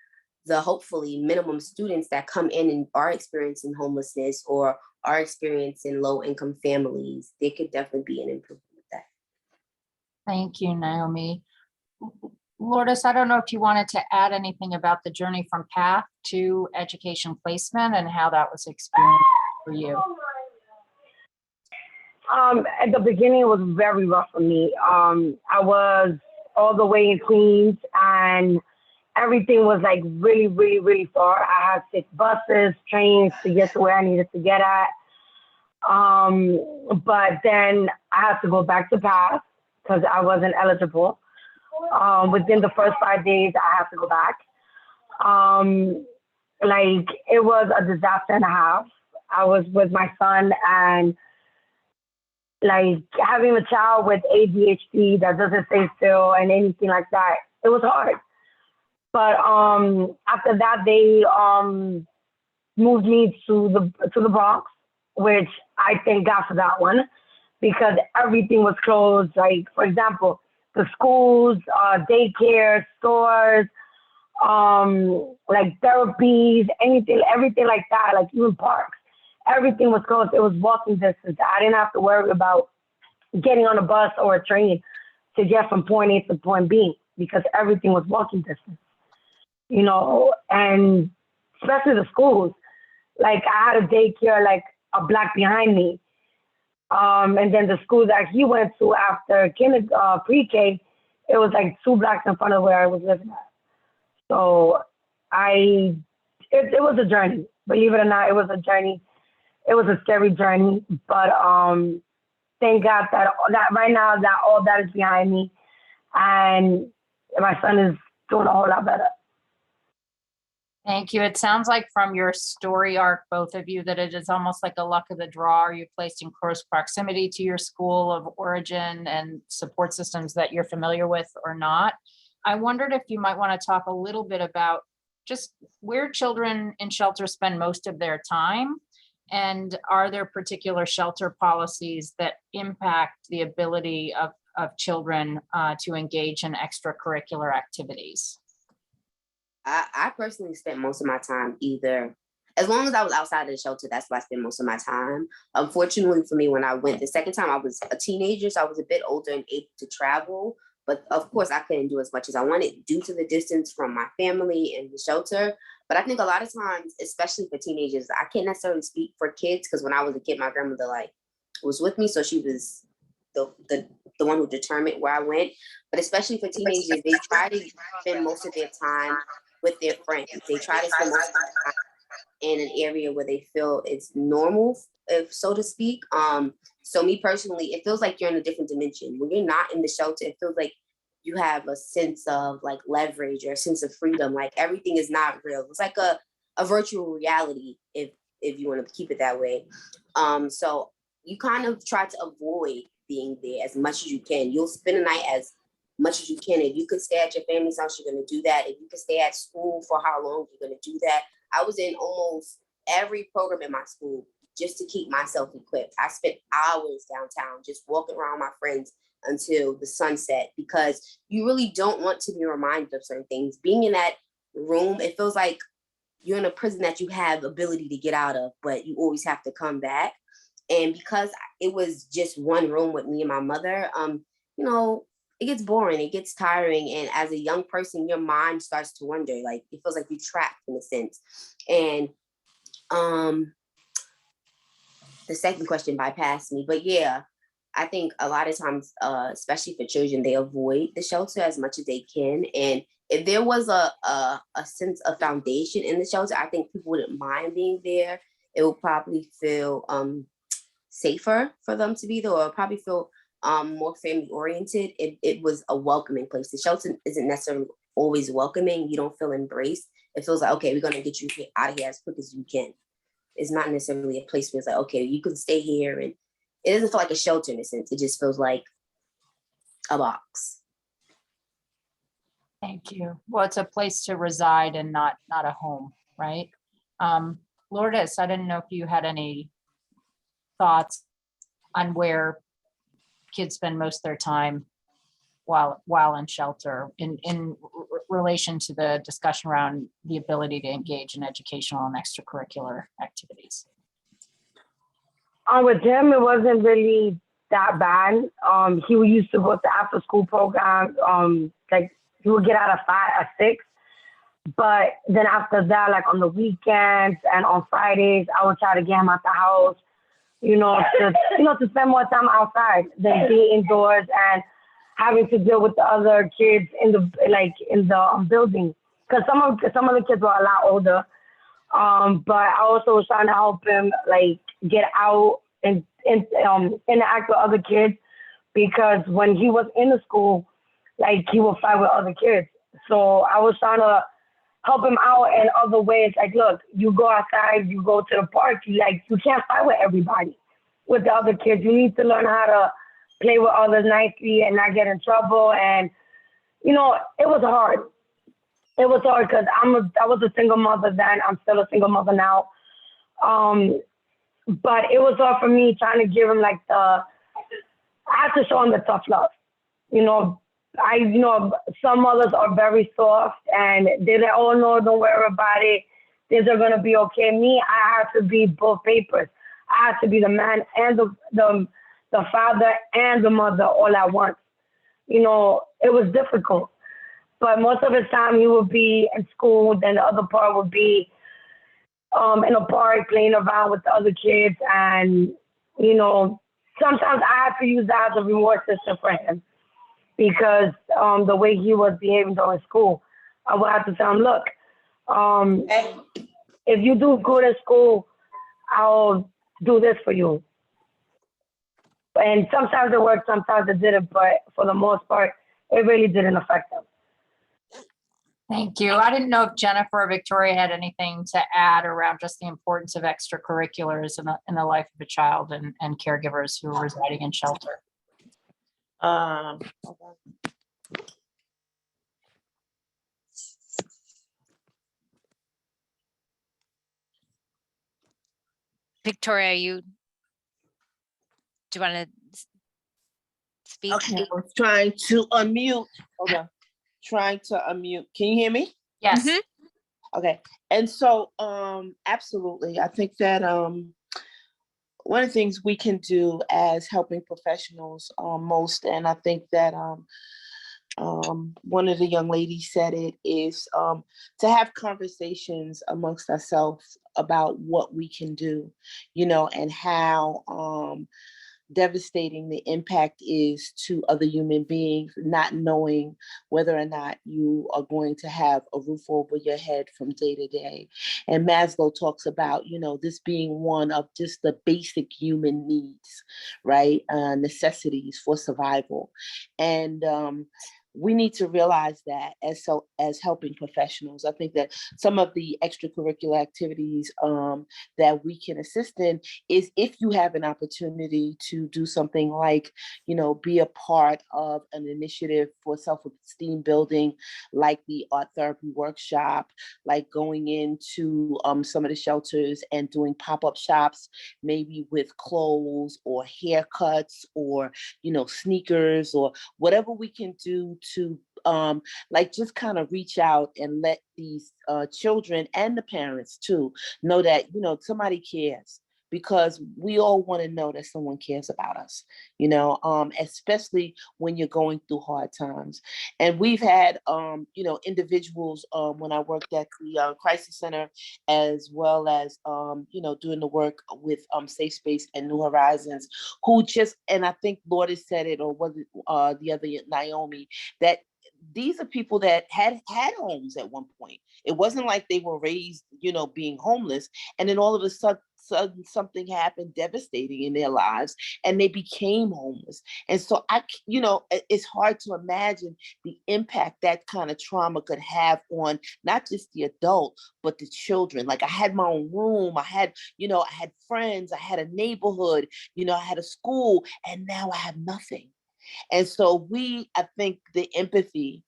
the hopefully minimum students that come in and are experiencing homelessness or are experiencing low-income families. There could definitely be an improvement with that. Thank you, Nyomi. Lourdes, I don't know if you wanted to add anything about the journey from PATH to education placement and how that was experienced for you. At the beginning, it was very rough for me. I was all the way in Queens, and everything was like really, really, really far. I had 6 buses, trains to get to where I needed to get at. But then I had to go back to PATH because I wasn't eligible. Within the first 5 days, I had to go back. It was a disaster and a half. I was with my son, and like having a child with ADHD that doesn't stay still and anything like that, it was hard. But after that, they moved me to the Bronx, which I thank God for that one, because everything was closed. Like, for example, the schools, daycare, stores, like therapies, everything like that, like even parks. Everything was closed. It was walking distance. I didn't have to worry about getting on a bus or a train to get from point A to point B because everything was walking distance, and especially the schools. Like I had a daycare like a block behind me. And then the school that he went to after pre-K, it was like 2 blocks in front of where I was living at. So it was a journey. Believe it or not, it was a journey. It was a scary journey, but thank God that right now that all that is behind me, and my son is doing a whole lot better. Thank you. It sounds like from your story arc, both of you, that it is almost like a luck of the draw. Are you placed in close proximity to your school of origin and support systems that you're familiar with or not? I wondered if you might want to talk a little bit about just where children in shelter spend most of their time. And are there particular shelter policies that impact the ability of children to engage in extracurricular activities? I personally spent most of my time either, as long as I was outside of the shelter, that's where I spent most of my time. Unfortunately for me, when I went the second time, I was a teenager, so I was a bit older and able to travel. But of course, I couldn't do as much as I wanted due to the distance from my family and the shelter. But I think a lot of times, especially for teenagers, I can't necessarily speak for kids because when I was a kid, my grandmother was with me, so she was the one who determined where I went. But especially for teenagers, they try to spend most of their time with their friends. They try to spend most of their time in an area where they feel it's normal, if so to speak. So me personally, it feels like you're in a different dimension. When you're not in the shelter, it feels like you have a sense of like leverage or a sense of freedom. Like everything is not real. It's like a virtual reality, if you want to keep it that way. So you kind of try to avoid being there as much as you can. You'll spend the night as much as you can. If you could stay at your family's house, you're going to do that. If you could stay at school for how long, you're going to do that. I was in almost every program in my school just to keep myself equipped. I spent hours downtown just walking around my friends until the sunset because you really don't want to be reminded of certain things. Being in that room, it feels like you're in a prison that you have ability to get out of, but you always have to come back. And because it was just one room with me and my mother, it gets boring, it gets tiring. And as a young person, your mind starts to wonder, like it feels like you're trapped in a sense. And the second question bypassed me, but yeah, I think a lot of times, especially for children, they avoid the shelter as much as they can. And if there was a sense of foundation in the shelter, I think people wouldn't mind being there. It will probably feel safer for them to be there, or probably feel more family oriented if it was a welcoming place. The shelter isn't necessarily always welcoming. You don't feel embraced. It feels like, okay, we're going to get you out of here as quick as you can. It's not necessarily a place where it's like, okay, you can stay here. And it doesn't feel like a shelter in a sense. It just feels like a box. Thank you. Well, it's a place to reside and not a home, right? Lourdes, I didn't know if you had any thoughts on where kids spend most of their time while in shelter in relation to the discussion around the ability to engage in educational and extracurricular activities. With him, it wasn't really that bad. He used to go to after school programs. Like he would get out at 6. But then after that, like on the weekends and on Fridays, I would try to get him out the house, to spend more time outside than be indoors and having to deal with the other kids in the building. Because some of the kids were a lot older. But I also was trying to help him get out and interact with other kids, because when he was in the school, he would fight with other kids. So I was trying to help him out in other ways. Like, look, you go outside, you go to the park, you can't fight with everybody, with the other kids. You need to learn how to play with others nicely and not get in trouble. And, it was hard. It was hard because I was a single mother then. I'm still a single mother now. But it was hard for me trying to give him I had to show him the tough love. Some mothers are very soft and they're like, oh no, don't worry about it. Things are gonna be okay. Me, I have to be both papers. I have to be the man and the father and the mother all at once. It was difficult. But most of the time he would be in school, then the other part would be in a park playing around with the other kids. And, sometimes I have to use that as a reward system for him, because the way he was behaving during school, I would have to tell him, look, if you do good at school, I'll do this for you. And sometimes it worked, sometimes it didn't, but for the most part, it really didn't affect him. Thank you. I didn't know if Jennifer or Victoria had anything to add around just the importance of extracurriculars in the life of a child and caregivers who are residing in shelter. Hold on. Victoria, do you want to speak? Okay, I was trying to unmute. Hold on. Trying to unmute. Can you hear me? Yes. Mhm. Okay. And so absolutely. I think that one of the things we can do as helping professionals most, and I think that one of the young ladies said it, is to have conversations amongst ourselves about what we can do, and how devastating the impact is to other human beings, not knowing whether or not you are going to have a roof over your head from day to day. And Maslow talks about, this being one of just the basic human needs, right? Necessities for survival. And we need to realize that as helping professionals. I think that some of the extracurricular activities that we can assist in is, if you have an opportunity to do something like, be a part of an initiative for self-esteem building, like the art therapy workshop, like going into some of the shelters and doing pop-up shops, maybe with clothes or haircuts or, sneakers, or whatever we can do to just kind of reach out and let these children and the parents too know that, somebody cares, because we all want to know that someone cares about us, especially when you're going through hard times. And we've had, individuals when I worked at the crisis center, as well as, doing the work with Safe Space and New Horizons, who just, and I think Lourdes said it, or was it the other Nyomi, that these are people that had homes at one point. It wasn't like they were raised, being homeless, and then all of a sudden something happened devastating in their lives and they became homeless. And so it's hard to imagine the impact that kind of trauma could have on not just the adult, but the children. Like, I had my own room, I had friends, I had a neighborhood, I had a school, and now I have nothing. And so I think the empathy,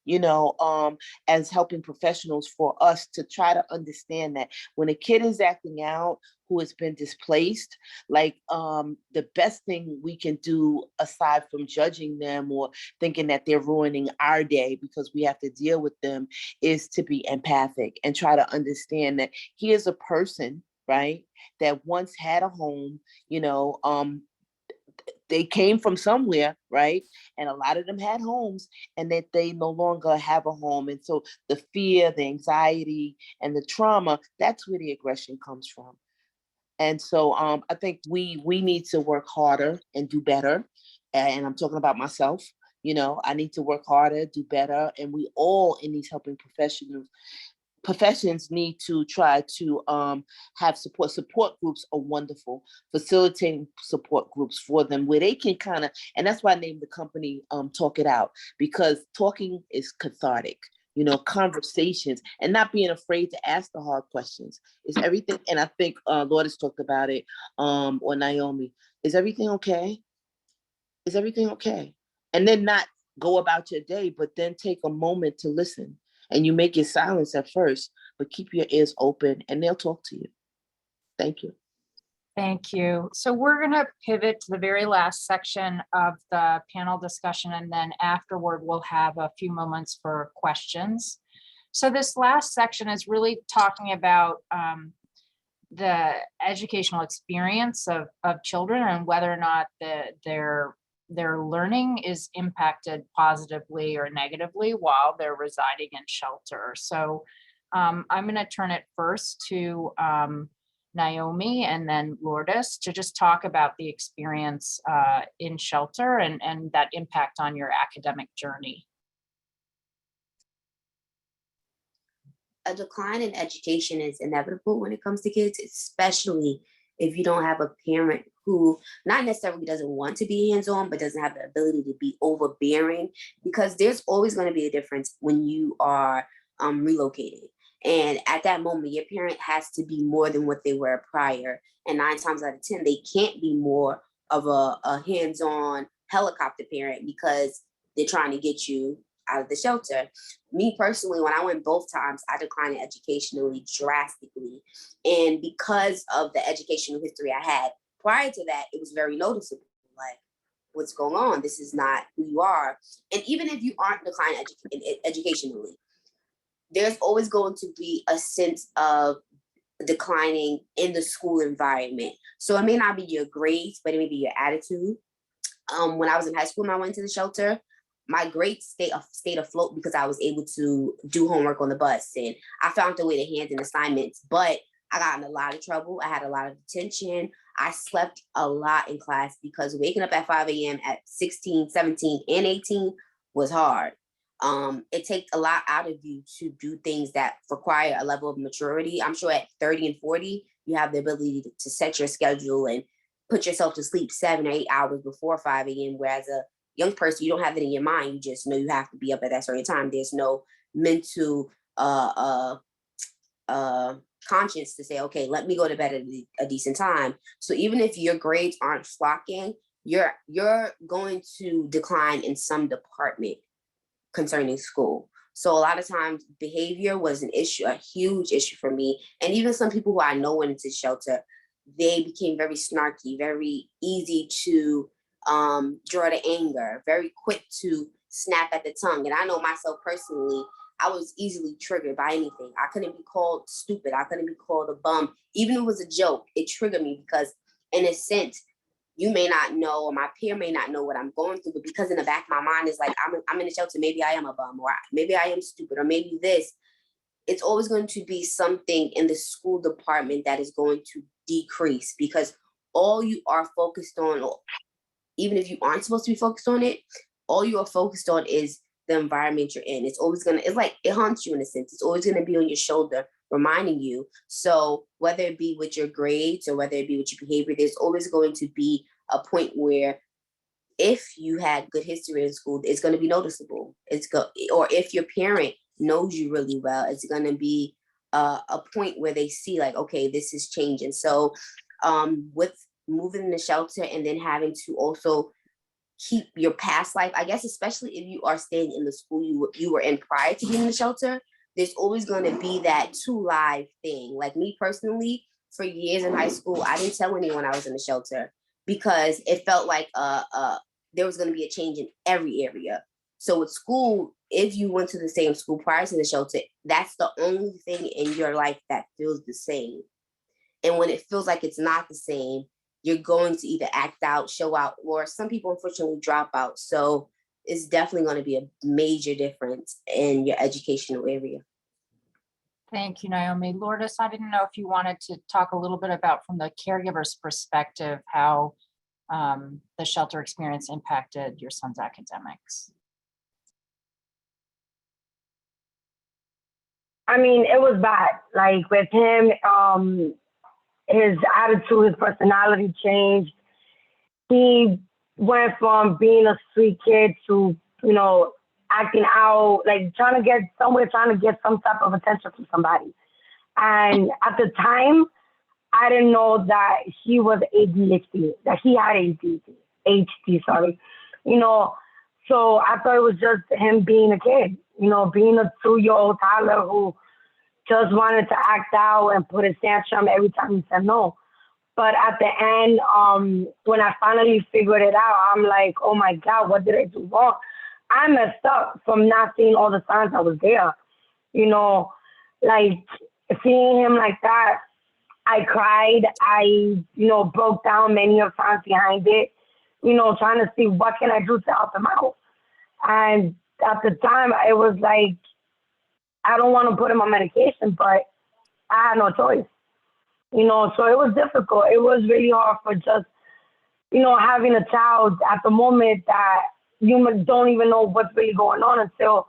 as helping professionals, for us to try to understand that when a kid is acting out, who has been displaced, the best thing we can do, aside from judging them or thinking that they're ruining our day because we have to deal with them, is to be empathic and try to understand that he is a person, right, that once had a home, they came from somewhere, right? And a lot of them had homes, and that they no longer have a home. And so the fear, the anxiety, and the trauma, that's where the aggression comes from. And so I think we need to work harder and do better. And I'm talking about myself. I need to work harder, do better. And we all, in these helping professions, need to try to have support groups are wonderful, facilitating support groups for them, where they can kind of, and that's why I named the company Talk It Out, because talking is cathartic, conversations, and not being afraid to ask the hard questions. Is everything, and I think Lourdes talked about it, or Nyomi, is everything okay? Is everything okay? And then not go about your day, but then take a moment to listen. And you may get silence at first, but keep your ears open and they'll talk to you. Thank you. Thank you. So we're going to pivot to the very last section of the panel discussion, and then afterward we'll have a few moments for questions. So this last section is really talking about the educational experience of children and whether or not their learning is impacted positively or negatively while they're residing in shelter. So I'm going to turn it first to Nyomi and then Lourdes to just talk about the experience in shelter and that impact on your academic journey. A decline in education is inevitable when it comes to kids, especially if you don't have a parent who not necessarily doesn't want to be hands-on, but doesn't have the ability to be overbearing, because there's always going to be a difference when you are relocated. And at that moment, your parent has to be more than what they were prior. And 9 times out of 10, they can't be more of a hands-on helicopter parent because they're trying to get you out of the shelter. Me personally, when I went both times, I declined educationally drastically. And because of the educational history I had prior to that, it was very noticeable. Like, what's going on? This is not who you are. And even if you aren't declined educationally, there's always going to be a sense of declining in the school environment. So it may not be your grades, but it may be your attitude. When I was in high school and I went to the shelter, my grades stayed afloat because I was able to do homework on the bus, and I found a way to hand in assignments, but I got in a lot of trouble. I had a lot of detention. I slept a lot in class because waking up at 5 a.m. at 16, 17, and 18 was hard. It takes a lot out of you to do things that require a level of maturity. I'm sure at 30 and 40, you have the ability to set your schedule and put yourself to sleep 7 or 8 hours before 5 a.m. Whereas a young person, you don't have it in your mind. You just know you have to be up at that certain time. There's no mental conscience to say, okay, let me go to bed at a decent time. So even if your grades aren't flocking, you're going to decline in some department concerning school. So a lot of times behavior was an issue, a huge issue for me. And even some people who I know went into shelter, they became very snarky, very easy to draw to anger, very quick to snap at the tongue. And I know myself personally, I was easily triggered by anything. I couldn't be called stupid. I couldn't be called a bum. Even if it was a joke, it triggered me because in a sense, you may not know, or my peer may not know what I'm going through, but because in the back of my mind is like, I'm in the shelter, maybe I am a bum, or maybe I am stupid, or maybe this. It's always going to be something in the school department that is going to decrease because all you are focused on, even if you aren't supposed to be focused on it, all you are focused on is the environment you're in. It's always it's like, it haunts you in a sense. It's always gonna be on your shoulder, reminding you. So whether it be with your grades or whether it be with your behavior, there's always going to be a point where if you had good history in school, it's gonna be noticeable. Or if your parent knows you really well, it's gonna be a point where they see like, okay, this is changing. So with moving in the shelter and then having to also keep your past life, I guess, especially if you are staying in the school you were in prior to being in the shelter, there's always going to be that 2 live thing. Like me personally, for years in high school, I didn't tell anyone I was in the shelter because it felt like there was going to be a change in every area. So with school, if you went to the same school prior to the shelter, that's the only thing in your life that feels the same. And when it feels like it's not the same, you're going to either act out, show out, or some people unfortunately drop out. So it's definitely going to be a major difference in your educational area. Thank you, Nyomi. Lourdes, I didn't know if you wanted to talk a little bit about, from the caregiver's perspective, how the shelter experience impacted your son's academics. I mean, it was bad. Like with him, his attitude, his personality changed. He went from being a sweet kid to, acting out, like trying to get some type of attention from somebody. And at the time, I didn't know that he was ADHD, that he had ADHD, sorry. So I thought it was just him being a kid, being a 2-year-old toddler who just wanted to act out and put a tantrum every time he said no. But at the end, when I finally figured it out, I'm like, oh my God, what did I do wrong? I messed up from not seeing all the signs that was there. Like seeing him like that, I cried. I, broke down many of times behind it, trying to see what can I do to help him out. And at the time, it was like, I don't want to put him on medication, but I had no choice. So it was difficult. It was really hard for just, having a child at the moment that you don't even know what's really going on until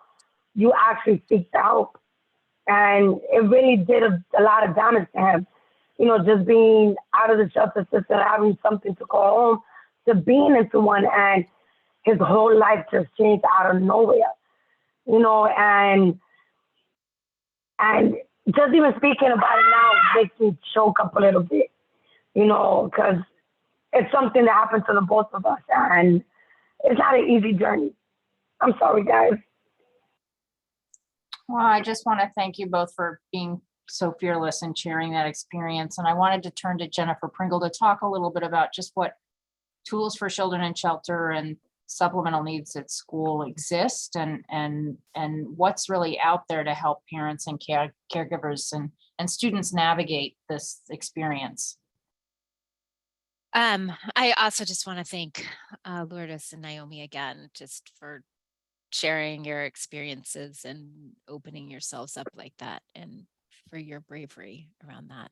you actually seek the help. And it really did a lot of damage to him. Just being out of the shelter system, having something to call home, to being into one, and his whole life just changed out of nowhere. And And just even speaking about it now makes me choke up a little bit, you know, because it's something that happened to the both of us, and it's not an easy journey. I'm sorry, guys. Well, I just want to thank you both for being so fearless and sharing that experience. And I wanted to turn to Jennifer Pringle to talk a little bit about just what tools for children in shelter and supplemental needs at school exist, and what's really out there to help parents and caregivers and students navigate this experience. I also just want to thank Lourdes and Nyomi again, just for sharing your experiences and opening yourselves up like that, and for your bravery around that.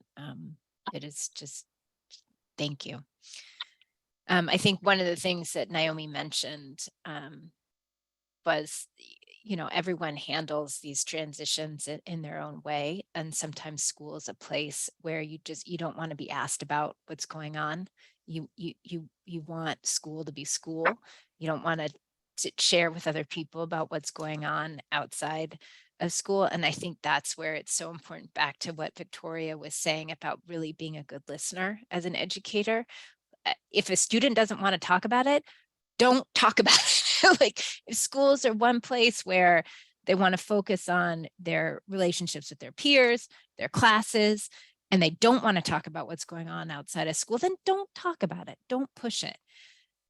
It is just, thank you. I think one of the things that Nyomi mentioned was, you know, everyone handles these transitions in their own way. And sometimes school is a place where you don't want to be asked about what's going on. You want school to be school. You don't want to share with other people about what's going on outside of school. And I think that's where it's so important, back to what Victoria was saying about really being a good listener as an educator. If a student doesn't want to talk about it, don't talk about it. Like, if schools are one place where they want to focus on their relationships with their peers, their classes, and they don't want to talk about what's going on outside of school, then don't talk about it. Don't push it.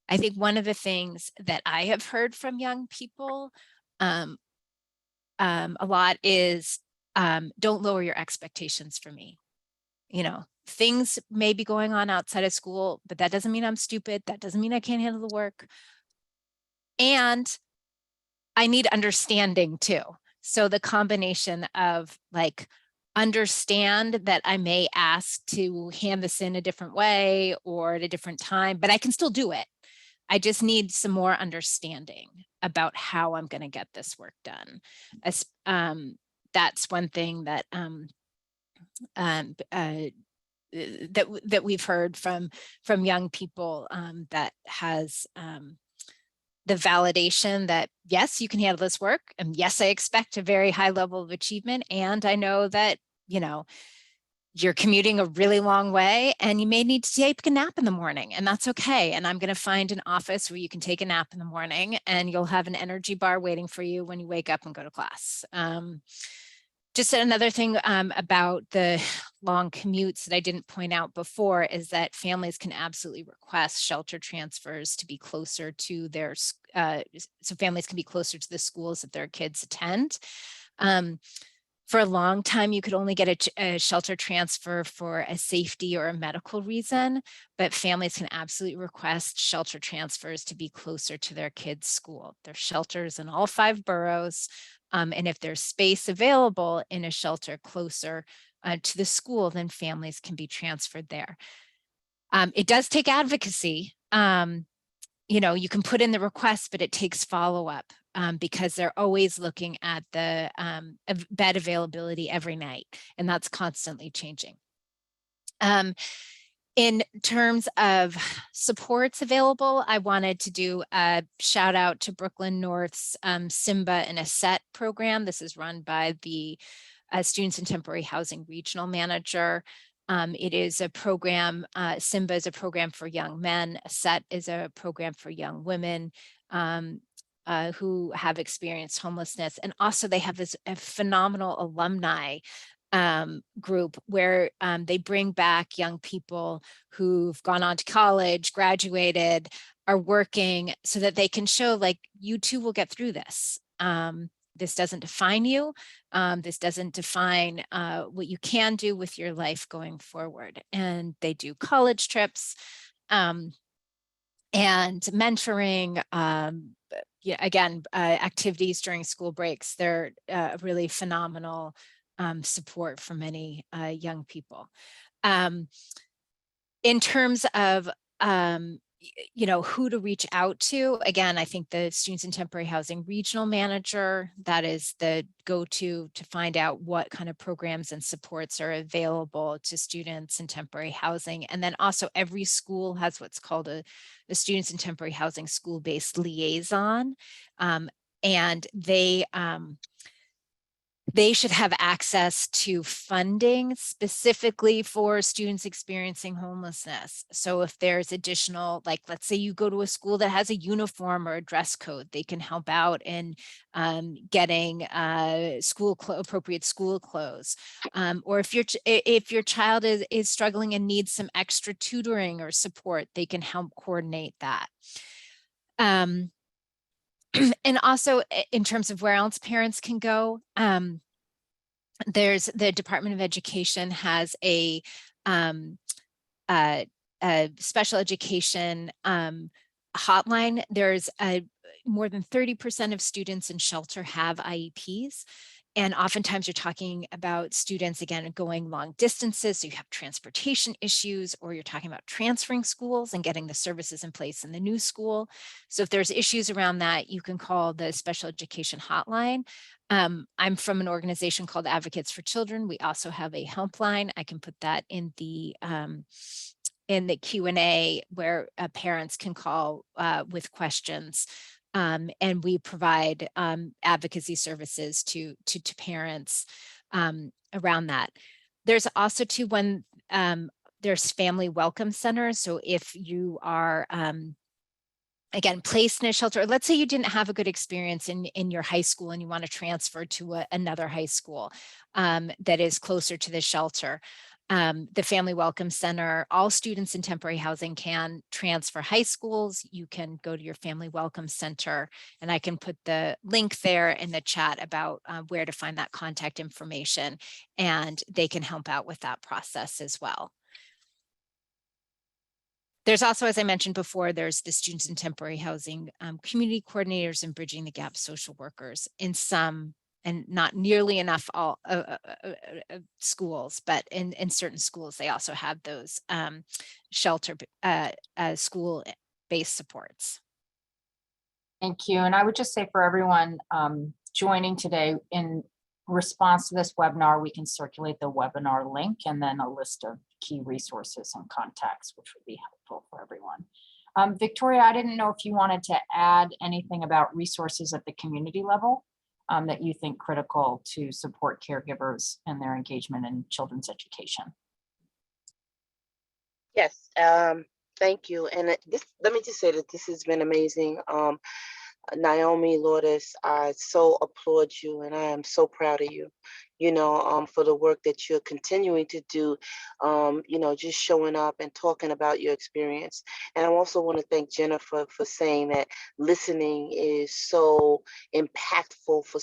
I think one of the things that I have heard from young people a lot is, don't lower your expectations for me. You know, things may be going on outside of school, but that doesn't mean I'm stupid. That doesn't mean I can't handle the work. And I need understanding too. So the combination of, like, understand that I may ask to hand this in a different way or at a different time, but I can still do it. I just need some more understanding about how I'm going to get this work done. That's one thing that that we've heard from young people, that has the validation that, yes, you can handle this work, and yes, I expect a very high level of achievement, and I know that, you know, you're commuting a really long way and you may need to take a nap in the morning, and that's okay. And I'm going to find an office where you can take a nap in the morning, and you'll have an energy bar waiting for you when you wake up and go to class. Just another thing about the long commutes that I didn't point out before is that families can absolutely request shelter transfers to be closer to their, so families can be closer to the schools that their kids attend. For a long time, you could only get a shelter transfer for a safety or a medical reason, but families can absolutely request shelter transfers to be closer to their kids' school. There's shelters in all 5 boroughs. And if there's space available in a shelter closer to the school, then families can be transferred there. It does take advocacy. You know, you can put in the request, but it takes follow-up because they're always looking at the bed availability every night, and that's constantly changing. In terms of supports available, I wanted to do a shout out to Brooklyn North's SIMBA and ASSET program. This is run by the Students in Temporary Housing Regional Manager. It is a program, SIMBA is a program for young men, ASSET is a program for young women who have experienced homelessness. And also they have this phenomenal alumni group where they bring back young people who've gone on to college, graduated, are working, so that they can show, like, you too will get through this. This doesn't define you. This doesn't define what you can do with your life going forward. And they do college trips and mentoring, yeah, again, activities during school breaks. They're really phenomenal support for many young people. In terms of you know, who to reach out to, again, I think the Students in Temporary Housing Regional Manager, that is the go-to to find out what kind of programs and supports are available to students in temporary housing. And then also every school has what's called a Students in Temporary Housing School-Based Liaison. And they they should have access to funding specifically for students experiencing homelessness. So if there's additional, like, let's say you go to a school that has a uniform or a dress code, they can help out in getting appropriate school clothes. Or if your child is struggling and needs some extra tutoring or support, they can help coordinate that. And also in terms of where else parents can go, there's the Department of Education has a special education hotline. There's more than 30% of students in shelter have IEPs. And oftentimes you're talking about students, again, going long distances. So you have transportation issues, or you're talking about transferring schools and getting the services in place in the new school. So if there's issues around that, you can call the special education hotline. I'm from an organization called Advocates for Children. We also have a helpline. I can put that in the Q&A where parents can call with questions. And we provide advocacy services to parents around that. There's also when there's family welcome centers. So if you are again placed in a shelter, let's say you didn't have a good experience in your high school and you want to transfer to another high school that is closer to the shelter. The Family Welcome Center, all students in temporary housing can transfer high schools. You can go to your Family Welcome Center, and I can put the link there in the chat about where to find that contact information, and they can help out with that process as well. There's also, as I mentioned before, there's the students in temporary housing, community coordinators and bridging the gap social workers in some, and not nearly enough all schools, but in certain schools, they also have those shelter school-based supports. Thank you. And I would just say for everyone joining today, in response to this webinar, we can circulate the webinar link and then a list of key resources and contacts, which would be helpful for everyone. Victoria, I didn't know if you wanted to add anything about resources at the community level that you think critical to support caregivers and their engagement in children's education. Yes, thank you. And let me just say that this has been amazing. Nyomi, Lourdes, I so applaud you, and I am so proud of you, for the work that you're continuing to do, just showing up and talking about your experience. And I also want to thank Jennifer for saying that listening is so impactful for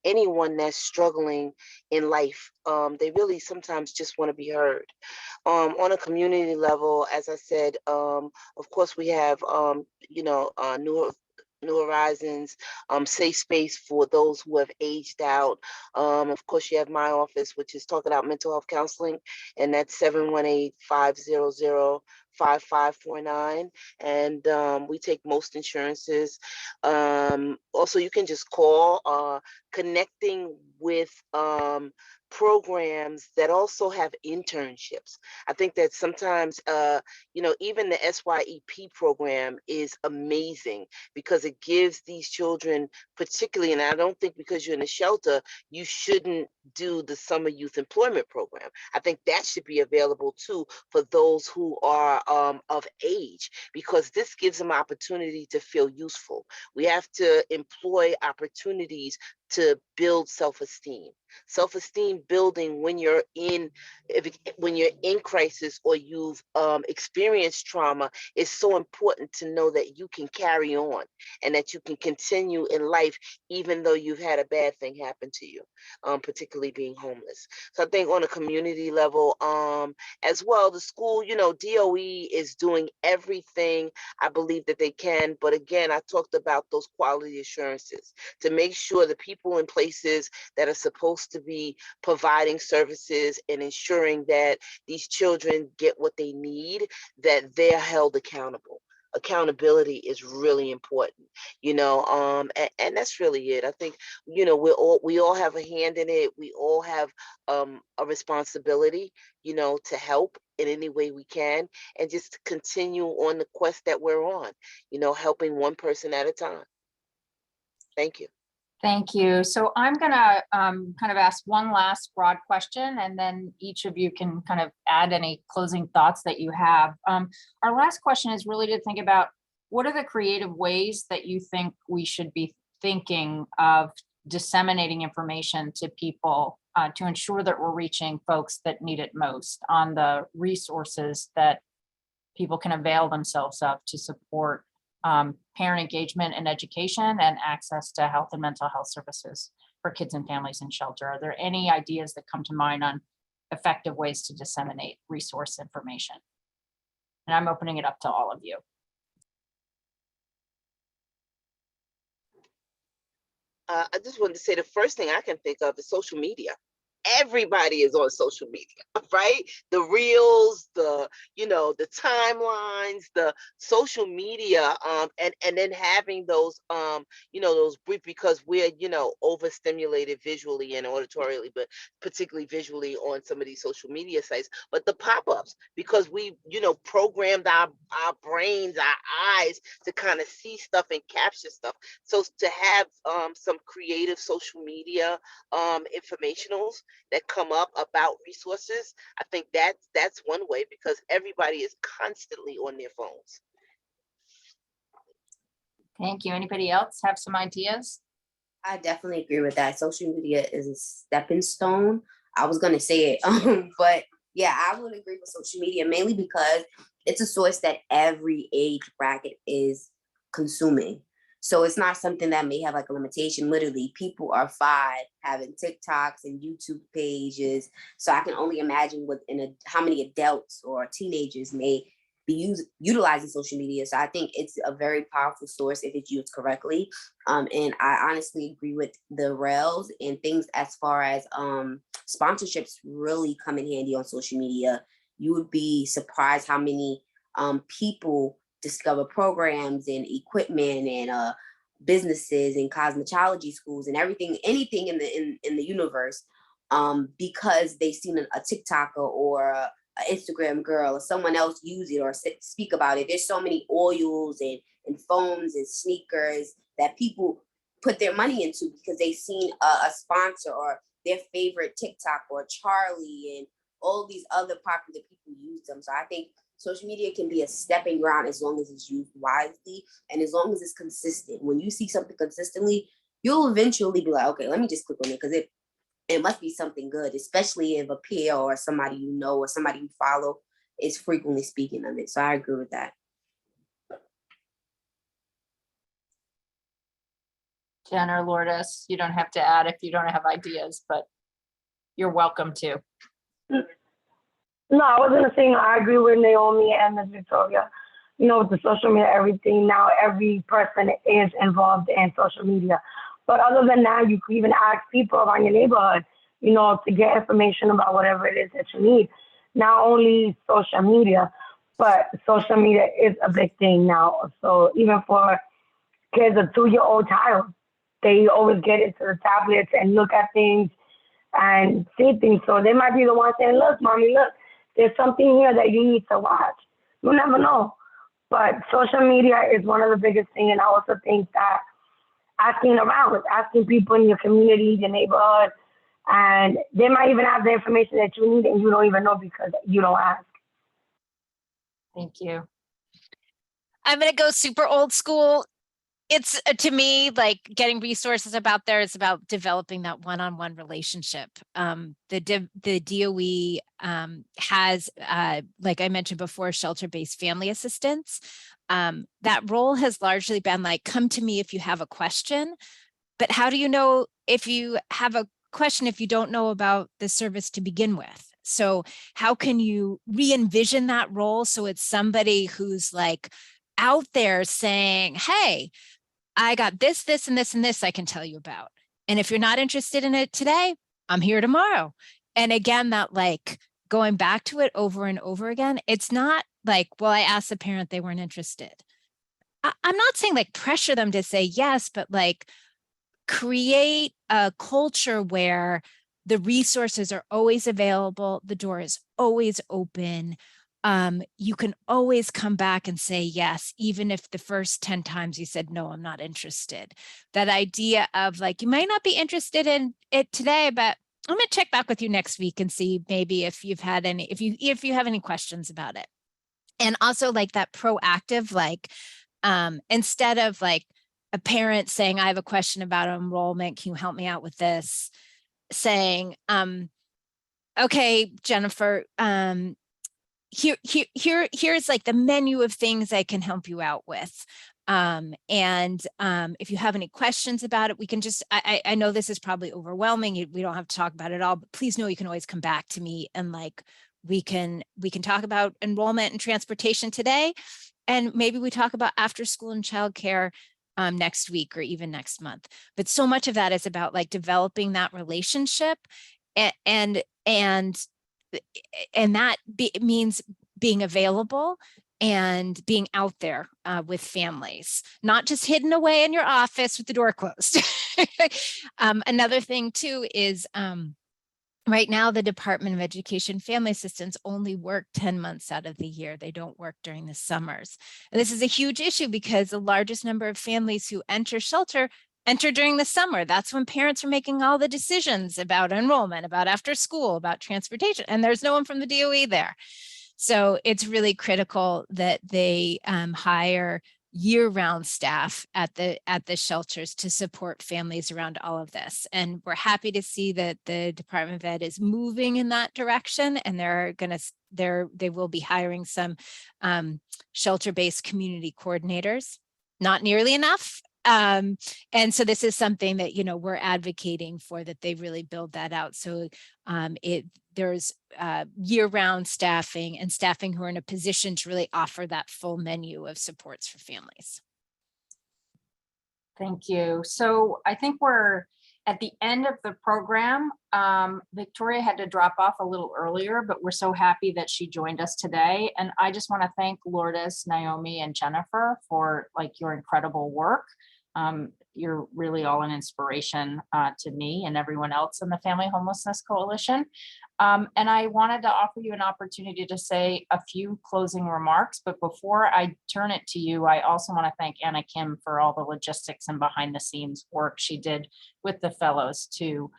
anyone that's struggling in life. They really sometimes just want to be heard. On a community level, as I said, of course, we have, New Horizons, safe space for those who have aged out. Of course, you have my office, which is talking about mental health counseling, and that's 718-500-5549. And we take most insurances. Also, you can just call, connecting with programs that also have internships. I think that sometimes, even the SYEP program is amazing because it gives these children, particularly, and I don't think because you're in a shelter, you shouldn't do the summer youth employment program. I think that should be available too for those who are of age, because this gives them opportunity to feel useful. We have to employ opportunities to build self-esteem. Self-esteem building when you're in crisis or you've experienced trauma is so important to know that you can carry on and that you can continue in life even though you've had a bad thing happen to you, particularly being homeless. So I think on a community level, as well, the school, DOE is doing everything I believe that they can. But again, I talked about those quality assurances to make sure the people in places that are supposed to be providing services and ensuring that these children get what they need, that they're held accountable. Accountability is really important, and that's really it. I think, we all have a hand in it. We all have a responsibility, to help in any way we can, and just to continue on the quest that we're on, helping one person at a time. Thank you. Thank you. So I'm gonna kind of ask one last broad question, and then each of you can kind of add any closing thoughts that you have. Our last question is really to think about, what are the creative ways that you think we should be thinking of disseminating information to people to ensure that we're reaching folks that need it most, on the resources that people can avail themselves of to support parent engagement and education and access to health and mental health services for kids and families in shelter. Are there any ideas that come to mind on effective ways to disseminate resource information? And I'm opening it up to all of you. I just wanted to say the first thing I can think of is social media. Everybody is on social media, right? The reels, the the timelines, the social media, and then having those those brief, because we're overstimulated visually and auditorily, but particularly visually on some of these social media sites. But the pop-ups, because we programmed our brains, our eyes to kind of see stuff and capture stuff. So to have some creative social media informationals that come up about resources, I think that's one way, because everybody is constantly on their phones. Thank you. Anybody else have some ideas? I definitely agree with that. Social media is a stepping stone. I was gonna say it, but yeah, I would agree with social media, mainly because it's a source that every age bracket is consuming. So it's not something that may have like a limitation. Literally, people are 5 having TikToks and YouTube pages. So I can only imagine how many adults or teenagers may be utilizing social media. So I think it's a very powerful source if it's used correctly. And I honestly agree with the rails and things as far as sponsorships really come in handy on social media. You would be surprised how many people discover programs and equipment and businesses and cosmetology schools and anything in the universe, because they've seen a TikToker or an Instagram girl or someone else use it or speak about it. There's so many oils and foams and sneakers that people put their money into because they've seen a sponsor or their favorite TikTok or Charlie and all these other popular people use them. So I think social media can be a stepping ground as long as it's used wisely and as long as it's consistent. When you see something consistently, you'll eventually be like, okay, let me just click on it, because it must be something good, especially if a peer or somebody you know or somebody you follow is frequently speaking of it. So I agree with that. Jen or Lourdes, you don't have to add if you don't have ideas, but you're welcome to. No, I was gonna say, I agree with Nyomi and Ms. Victoria. With the social media, everything now, every person is involved in social media. But other than that, you can even ask people around your neighborhood, to get information about whatever it is that you need. Not only social media, but social media is a big thing now. So even for kids, a 2-year-old child, they always get into the tablets and look at things and see things. So they might be the one saying, look, mommy, look, there's something here that you need to watch. You never know. But social media is one of the biggest things. And I also think that asking people in your community, your neighborhood, and they might even have the information that you need and you don't even know because you don't ask. Thank you. I'm going to go super old school. It's to me, like getting resources about there is about developing that one-on-one relationship. The DOE has, like I mentioned before, shelter-based family assistance. That role has largely been like, come to me if you have a question, but how do you know if you have a question if you don't know about the service to begin with? So how can you re-envision that role so it's somebody who's like out there saying, hey, I got this, this, and this, and this I can tell you about. And if you're not interested in it today, I'm here tomorrow. And again, that like going back to it over and over again, it's not like, well, I asked the parent, they weren't interested. I'm not saying like pressure them to say yes, but like create a culture where the resources are always available. The door is always open. you can always come back and say yes, even if the first 10 times you said, no, I'm not interested. That idea of like, you might not be interested in it today, but I'm going to check back with you next week and see maybe if you've had any, if you have any questions about it. And also like that proactive, like, instead of like a parent saying, I have a question about enrollment, can you help me out with this? Saying, okay, Jennifer, here's like the menu of things I can help you out with. If you have any questions about it, we can just, I know this is probably overwhelming. We don't have to talk about it all, but please know you can always come back to me and like, we can talk about enrollment and transportation today. And maybe we talk about after school and childcare next week or even next month. But so much of that is about like developing that relationship, and that means being available and being out there with families, not just hidden away in your office with the door closed. Another thing too is right now, the Department of Education family assistants only work 10 months out of the year. They don't work during the summers. And this is a huge issue because the largest number of families who enter shelter enter during the summer. That's when parents are making all the decisions about enrollment, about after school, about transportation, and there's no one from the DOE there. So it's really critical that they hire year-round staff at the shelters to support families around all of this. And we're happy to see that the Department of Ed is moving in that direction, and they will be hiring some shelter-based community coordinators. Not nearly enough. And so this is something that, we're advocating for, that they really build that out. So there's year-round staffing and staffing who are in a position to really offer that full menu of supports for families. Thank you. So I think we're at the end of the program. Victoria had to drop off a little earlier, but we're so happy that she joined us today. And I just want to thank Lourdes, Nyomi, and Jennifer for your incredible work. You're really all an inspiration to me and everyone else in the Family Homelessness Coalition. And I wanted to offer you an opportunity to say a few closing remarks, but before I turn it to you, I also want to thank Anna Kim for all the logistics and behind the scenes work she did with the fellows to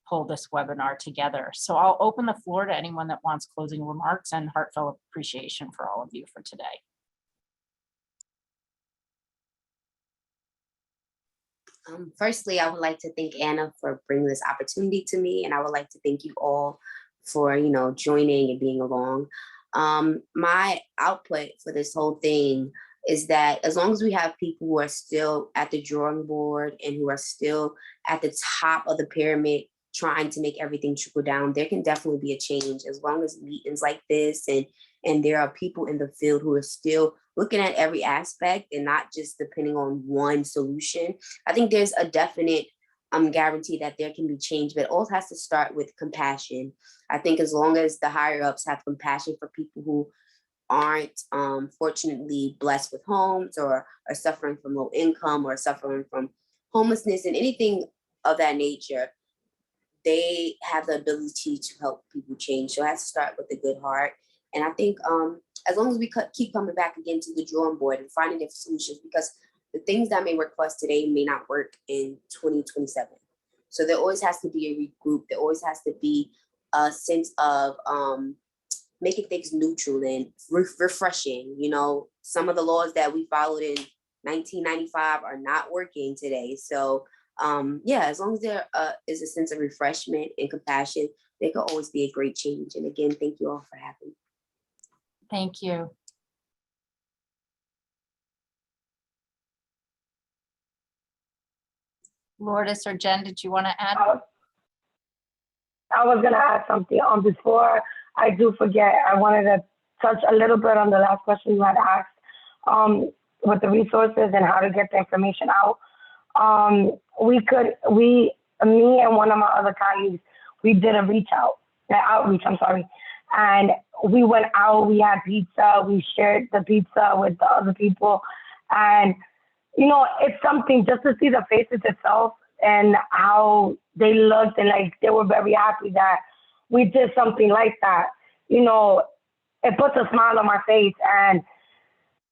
pull this webinar together. So I'll open the floor to anyone that wants closing remarks, and heartfelt appreciation for all of you for today. Firstly, I would like to thank Anna for bringing this opportunity to me, and I would like to thank you all for, joining and being along. My output for this whole thing is that as long as we have people who are still at the drawing board and who are still at the top of the pyramid trying to make everything trickle down, there can definitely be a change. As long as meetings like this and there are people in the field who are still looking at every aspect and not just depending on one solution, I think there's a definite guarantee that there can be change, but it all has to start with compassion. I think as long as the higher ups have compassion for people who aren't fortunately blessed with homes or are suffering from low income or suffering from homelessness and anything of that nature, they have the ability to help people change. So it has to start with a good heart. And I think as long as we keep coming back again to the drawing board and finding different solutions, because the things that may work for us today may not work in 2027. So there always has to be a regroup. There always has to be a sense of making things neutral and refreshing. Some of the laws that we followed in 1995 are not working today. So as long as there is a sense of refreshment and compassion, there could always be a great change. And again, thank you all for having me. Thank you. Lourdes or Jen, did you want to add? I was going to add something. Before I do forget, I wanted to touch a little bit on the last question you had asked with the resources and how to get the information out. Me and one of my other colleagues, we did an outreach, and we went out, we had pizza, we shared the pizza with the other people. And, it's something just to see the faces itself and how they looked, and they were very happy that we did something like that. it puts a smile on my face and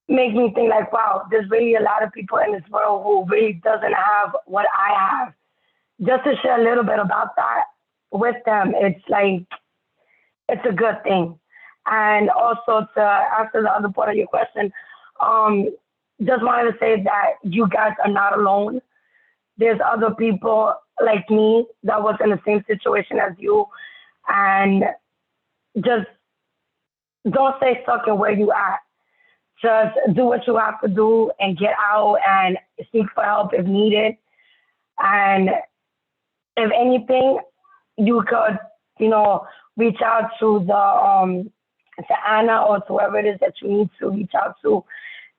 makes me think like, wow, there's really a lot of people in this world who really doesn't have what I have. Just to share a little bit about that with them, it's like, it's a good thing. And also to answer the other part of your question, just wanted to say that you guys are not alone. There's other people like me that was in the same situation as you, and just don't stay stuck in where you at. Just do what you have to do and get out and seek for help if needed. And if anything, you could, reach out to to Anna or to whoever it is that you need to reach out to.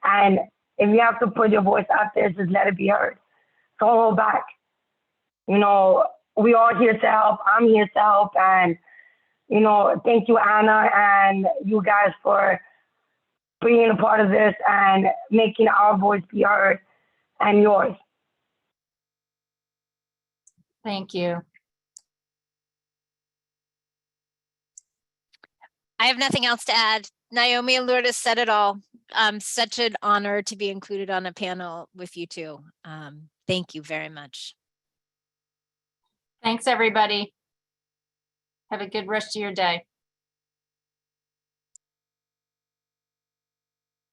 And if you have to put your voice out there, just let it be heard. Don't hold back. We are here to help. I'm here to help. And, thank you, Anna, and you guys for being a part of this and making our voice be heard and yours. Thank you. I have nothing else to add. Nyomi and Lourdes said it all. Such an honor to be included on a panel with you two. Thank you very much. Thanks, everybody. Have a good rest of your day.